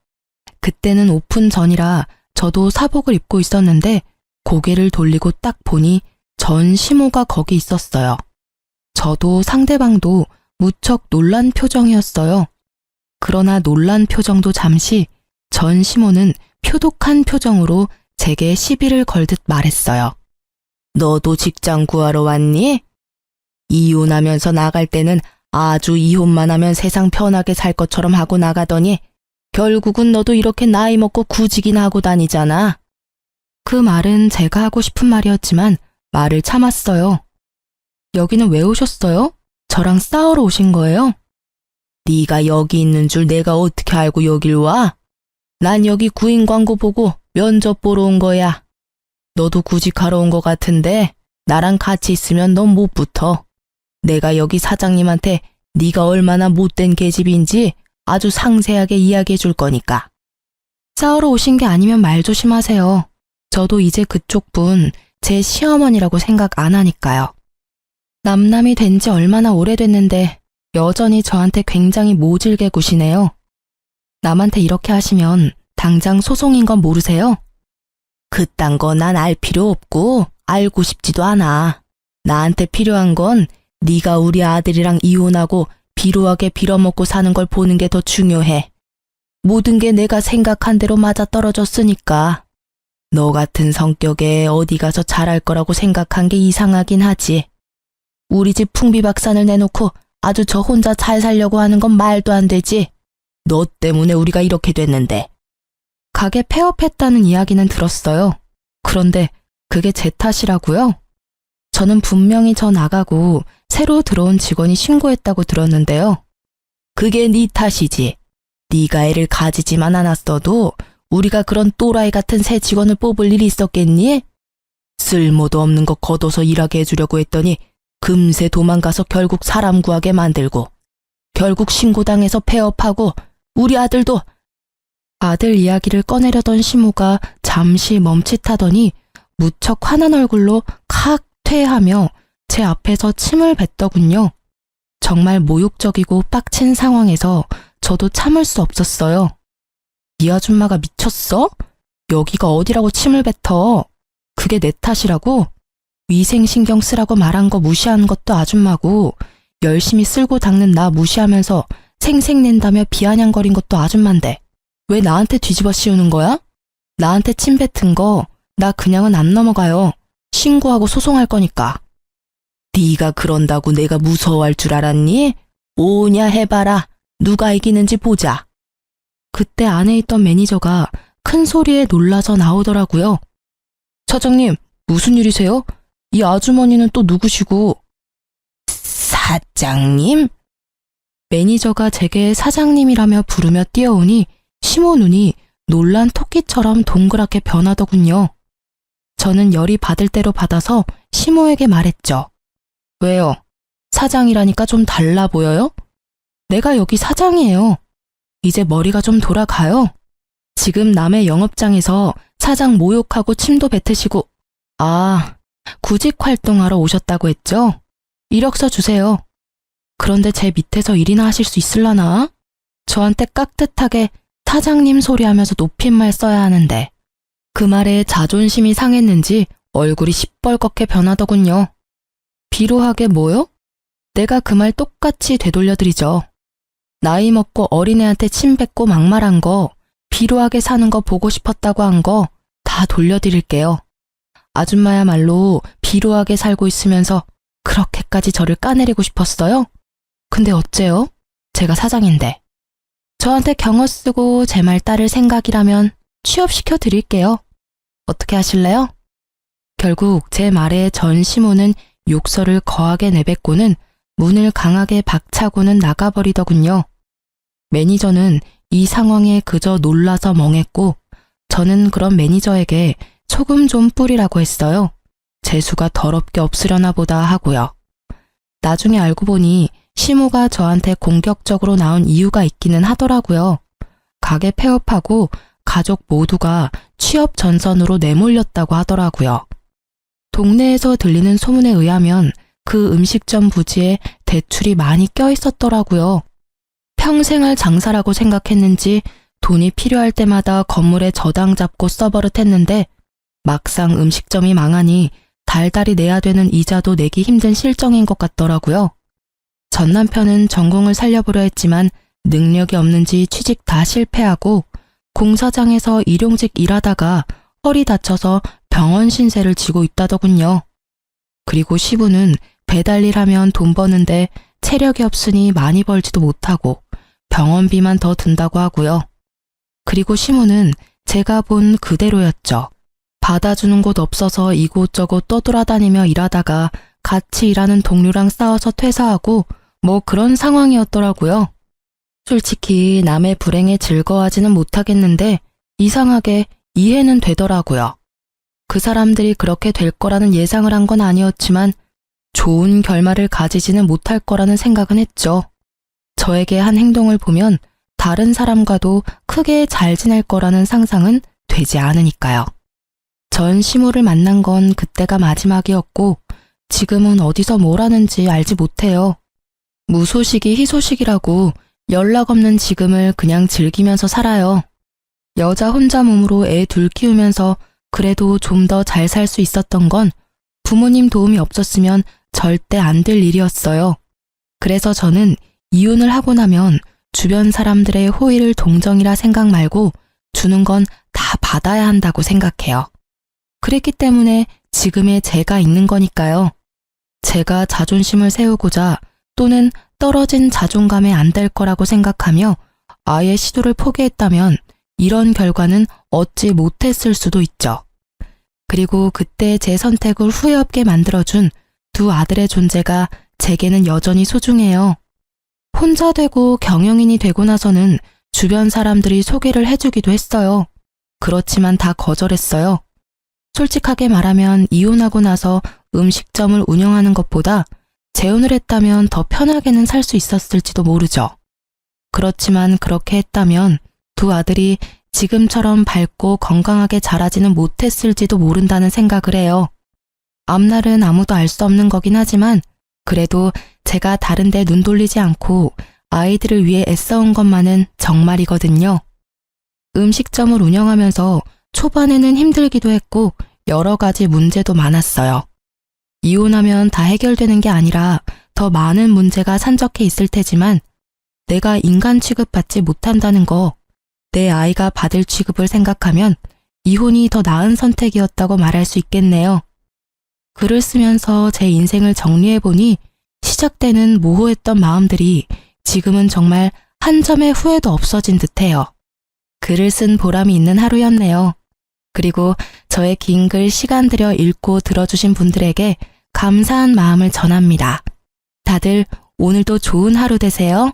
그때는 오픈 전이라 저도 사복을 입고 있었는데 고개를 돌리고 딱 보니 전 시모가 거기 있었어요. 저도 상대방도 무척 놀란 표정이었어요. 그러나 놀란 표정도 잠시 전 시모는 표독한 표정으로 제게 시비를 걸듯 말했어요. 너도 직장 구하러 왔니? 이혼하면서 나갈 때는 아주 이혼만 하면 세상 편하게 살 것처럼 하고 나가더니 결국은 너도 이렇게 나이 먹고 구직이나 하고 다니잖아. 그 말은 제가 하고 싶은 말이었지만 말을 참았어요. 여기는 왜 오셨어요? 저랑 싸우러 오신 거예요? 네가 여기 있는 줄 내가 어떻게 알고 여길 와? 난 여기 구인 광고 보고 면접 보러 온 거야. 너도 구직하러 온 거 같은데 나랑 같이 있으면 넌 못 붙어. 내가 여기 사장님한테 네가 얼마나 못된 계집인지 아주 상세하게 이야기해 줄 거니까. 싸우러 오신 게 아니면 말 조심하세요. 저도 이제 그쪽 분 제 시어머니라고 생각 안 하니까요. 남남이 된 지 얼마나 오래됐는데 여전히 저한테 굉장히 모질게 구시네요. 남한테 이렇게 하시면 당장 소송인 건 모르세요? 그딴 거 난 알 필요 없고 알고 싶지도 않아. 나한테 필요한 건 네가 우리 아들이랑 이혼하고 비루하게 빌어먹고 사는 걸 보는 게 더 중요해. 모든 게 내가 생각한 대로 맞아떨어졌으니까. 너 같은 성격에 어디 가서 잘할 거라고 생각한 게 이상하긴 하지. 우리 집 풍비박산을 내놓고 아주 저 혼자 잘 살려고 하는 건 말도 안 되지. 너 때문에 우리가 이렇게 됐는데. 가게 폐업했다는 이야기는 들었어요. 그런데 그게 제 탓이라고요? 저는 분명히 저 나가고 새로 들어온 직원이 신고했다고 들었는데요. 그게 네 탓이지. 네가 애를 가지지만 않았어도 우리가 그런 또라이 같은 새 직원을 뽑을 일이 있었겠니? 쓸모도 없는 거 걷어서 일하게 해주려고 했더니 금세 도망가서 결국 사람 구하게 만들고 결국 신고당해서 폐업하고 우리 아들도. 아들 이야기를 꺼내려던 시모가 잠시 멈칫하더니 무척 화난 얼굴로 칵 퇴하며 제 앞에서 침을 뱉더군요. 정말 모욕적이고 빡친 상황에서 저도 참을 수 없었어요. 이 아줌마가 미쳤어? 여기가 어디라고 침을 뱉어? 그게 내 탓이라고? 위생신경 쓰라고 말한 거 무시한 것도 아줌마고 열심히 쓸고 닦는 나 무시하면서 생색낸다며 비아냥거린 것도 아줌만데 왜 나한테 뒤집어 씌우는 거야? 나한테 침 뱉은 거 나 그냥은 안 넘어가요. 신고하고 소송할 거니까. 네가 그런다고 내가 무서워할 줄 알았니? 오냐 해봐라. 누가 이기는지 보자. 그때 안에 있던 매니저가 큰 소리에 놀라서 나오더라고요. 사장님, 무슨 일이세요? 이 아주머니는 또 누구시고? 사장님? 매니저가 제게 사장님이라며 부르며 뛰어오니 시모 눈이 놀란 토끼처럼 동그랗게 변하더군요. 저는 열이 받을 대로 받아서 시모에게 말했죠. 왜요? 사장이라니까 좀 달라 보여요? 내가 여기 사장이에요. 이제 머리가 좀 돌아가요. 지금 남의 영업장에서 사장 모욕하고 침도 뱉으시고, 구직 활동하러 오셨다고 했죠? 이력서 주세요. 그런데 제 밑에서 일이나 하실 수 있을라나? 저한테 깍듯하게 사장님 소리하면서 높임말 써야 하는데 그 말에 자존심이 상했는지 얼굴이 시뻘겋게 변하더군요. 비루하게 뭐요? 내가 그 말 똑같이 되돌려드리죠. 나이 먹고 어린애한테 침 뱉고 막말한 거, 비루하게 사는 거 보고 싶었다고 한 거 다 돌려드릴게요. 아줌마야말로 비루하게 살고 있으면서 그렇게까지 저를 까내리고 싶었어요? 근데 어째요? 제가 사장인데. 저한테 경어 쓰고 제 말 따를 생각이라면 취업시켜 드릴게요. 어떻게 하실래요? 결국 제 말에 전 시모는 욕설을 거하게 내뱉고는 문을 강하게 박차고는 나가버리더군요. 매니저는 이 상황에 그저 놀라서 멍했고 저는 그런 매니저에게 소금 좀 뿌리라고 했어요. 재수가 더럽게 없으려나 보다 하고요. 나중에 알고 보니 시모가 저한테 공격적으로 나온 이유가 있기는 하더라고요. 가게 폐업하고 가족 모두가 취업 전선으로 내몰렸다고 하더라고요. 동네에서 들리는 소문에 의하면 그 음식점 부지에 대출이 많이 껴있었더라고요. 평생 할 장사라고 생각했는지 돈이 필요할 때마다 건물에 저당 잡고 써버릇했는데 막상 음식점이 망하니 달달이 내야 되는 이자도 내기 힘든 실정인 것 같더라고요. 전 남편은 전공을 살려보려 했지만 능력이 없는지 취직 다 실패하고 공사장에서 일용직 일하다가 허리 다쳐서 병원 신세를 지고 있다더군요. 그리고 시부는 배달일 하면 돈 버는데 체력이 없으니 많이 벌지도 못하고 병원비만 더 든다고 하고요. 그리고 시모는 제가 본 그대로였죠. 받아주는 곳 없어서 이곳저곳 떠돌아다니며 일하다가 같이 일하는 동료랑 싸워서 퇴사하고 뭐 그런 상황이었더라고요. 솔직히 남의 불행에 즐거워하지는 못하겠는데 이상하게 이해는 되더라고요. 그 사람들이 그렇게 될 거라는 예상을 한 건 아니었지만 좋은 결말을 가지지는 못할 거라는 생각은 했죠. 저에게 한 행동을 보면 다른 사람과도 크게 잘 지낼 거라는 상상은 되지 않으니까요. 전 시모를 만난 건 그때가 마지막이었고 지금은 어디서 뭘 하는지 알지 못해요. 무소식이 희소식이라고 연락 없는 지금을 그냥 즐기면서 살아요. 여자 혼자 몸으로 애 둘 키우면서 그래도 좀 더 잘 살 수 있었던 건 부모님 도움이 없었으면 절대 안 될 일이었어요. 그래서 저는 이혼을 하고 나면 주변 사람들의 호의를 동정이라 생각 말고 주는 건 다 받아야 한다고 생각해요. 그랬기 때문에 지금의 제가 있는 거니까요. 제가 자존심을 세우고자 또는 떨어진 자존감에 안 될 거라고 생각하며 아예 시도를 포기했다면 이런 결과는 얻지 못했을 수도 있죠. 그리고 그때 제 선택을 후회 없게 만들어준 두 아들의 존재가 제게는 여전히 소중해요. 혼자 되고 경영인이 되고 나서는 주변 사람들이 소개를 해주기도 했어요. 그렇지만 다 거절했어요. 솔직하게 말하면 이혼하고 나서 음식점을 운영하는 것보다 재혼을 했다면 더 편하게는 살 수 있었을지도 모르죠. 그렇지만 그렇게 했다면 두 아들이 지금처럼 밝고 건강하게 자라지는 못했을지도 모른다는 생각을 해요. 앞날은 아무도 알 수 없는 거긴 하지만 그래도 제가 다른 데 눈 돌리지 않고 아이들을 위해 애써온 것만은 정말이거든요. 음식점을 운영하면서 초반에는 힘들기도 했고 여러 가지 문제도 많았어요. 이혼하면 다 해결되는 게 아니라 더 많은 문제가 산적해 있을 테지만 내가 인간 취급받지 못한다는 거, 내 아이가 받을 취급을 생각하면 이혼이 더 나은 선택이었다고 말할 수 있겠네요. 글을 쓰면서 제 인생을 정리해보니 시작되는 모호했던 마음들이 지금은 정말 한 점의 후회도 없어진 듯해요. 글을 쓴 보람이 있는 하루였네요. 그리고 저의 긴 글 시간 들여 읽고 들어주신 분들에게 감사한 마음을 전합니다. 다들 오늘도 좋은 하루 되세요.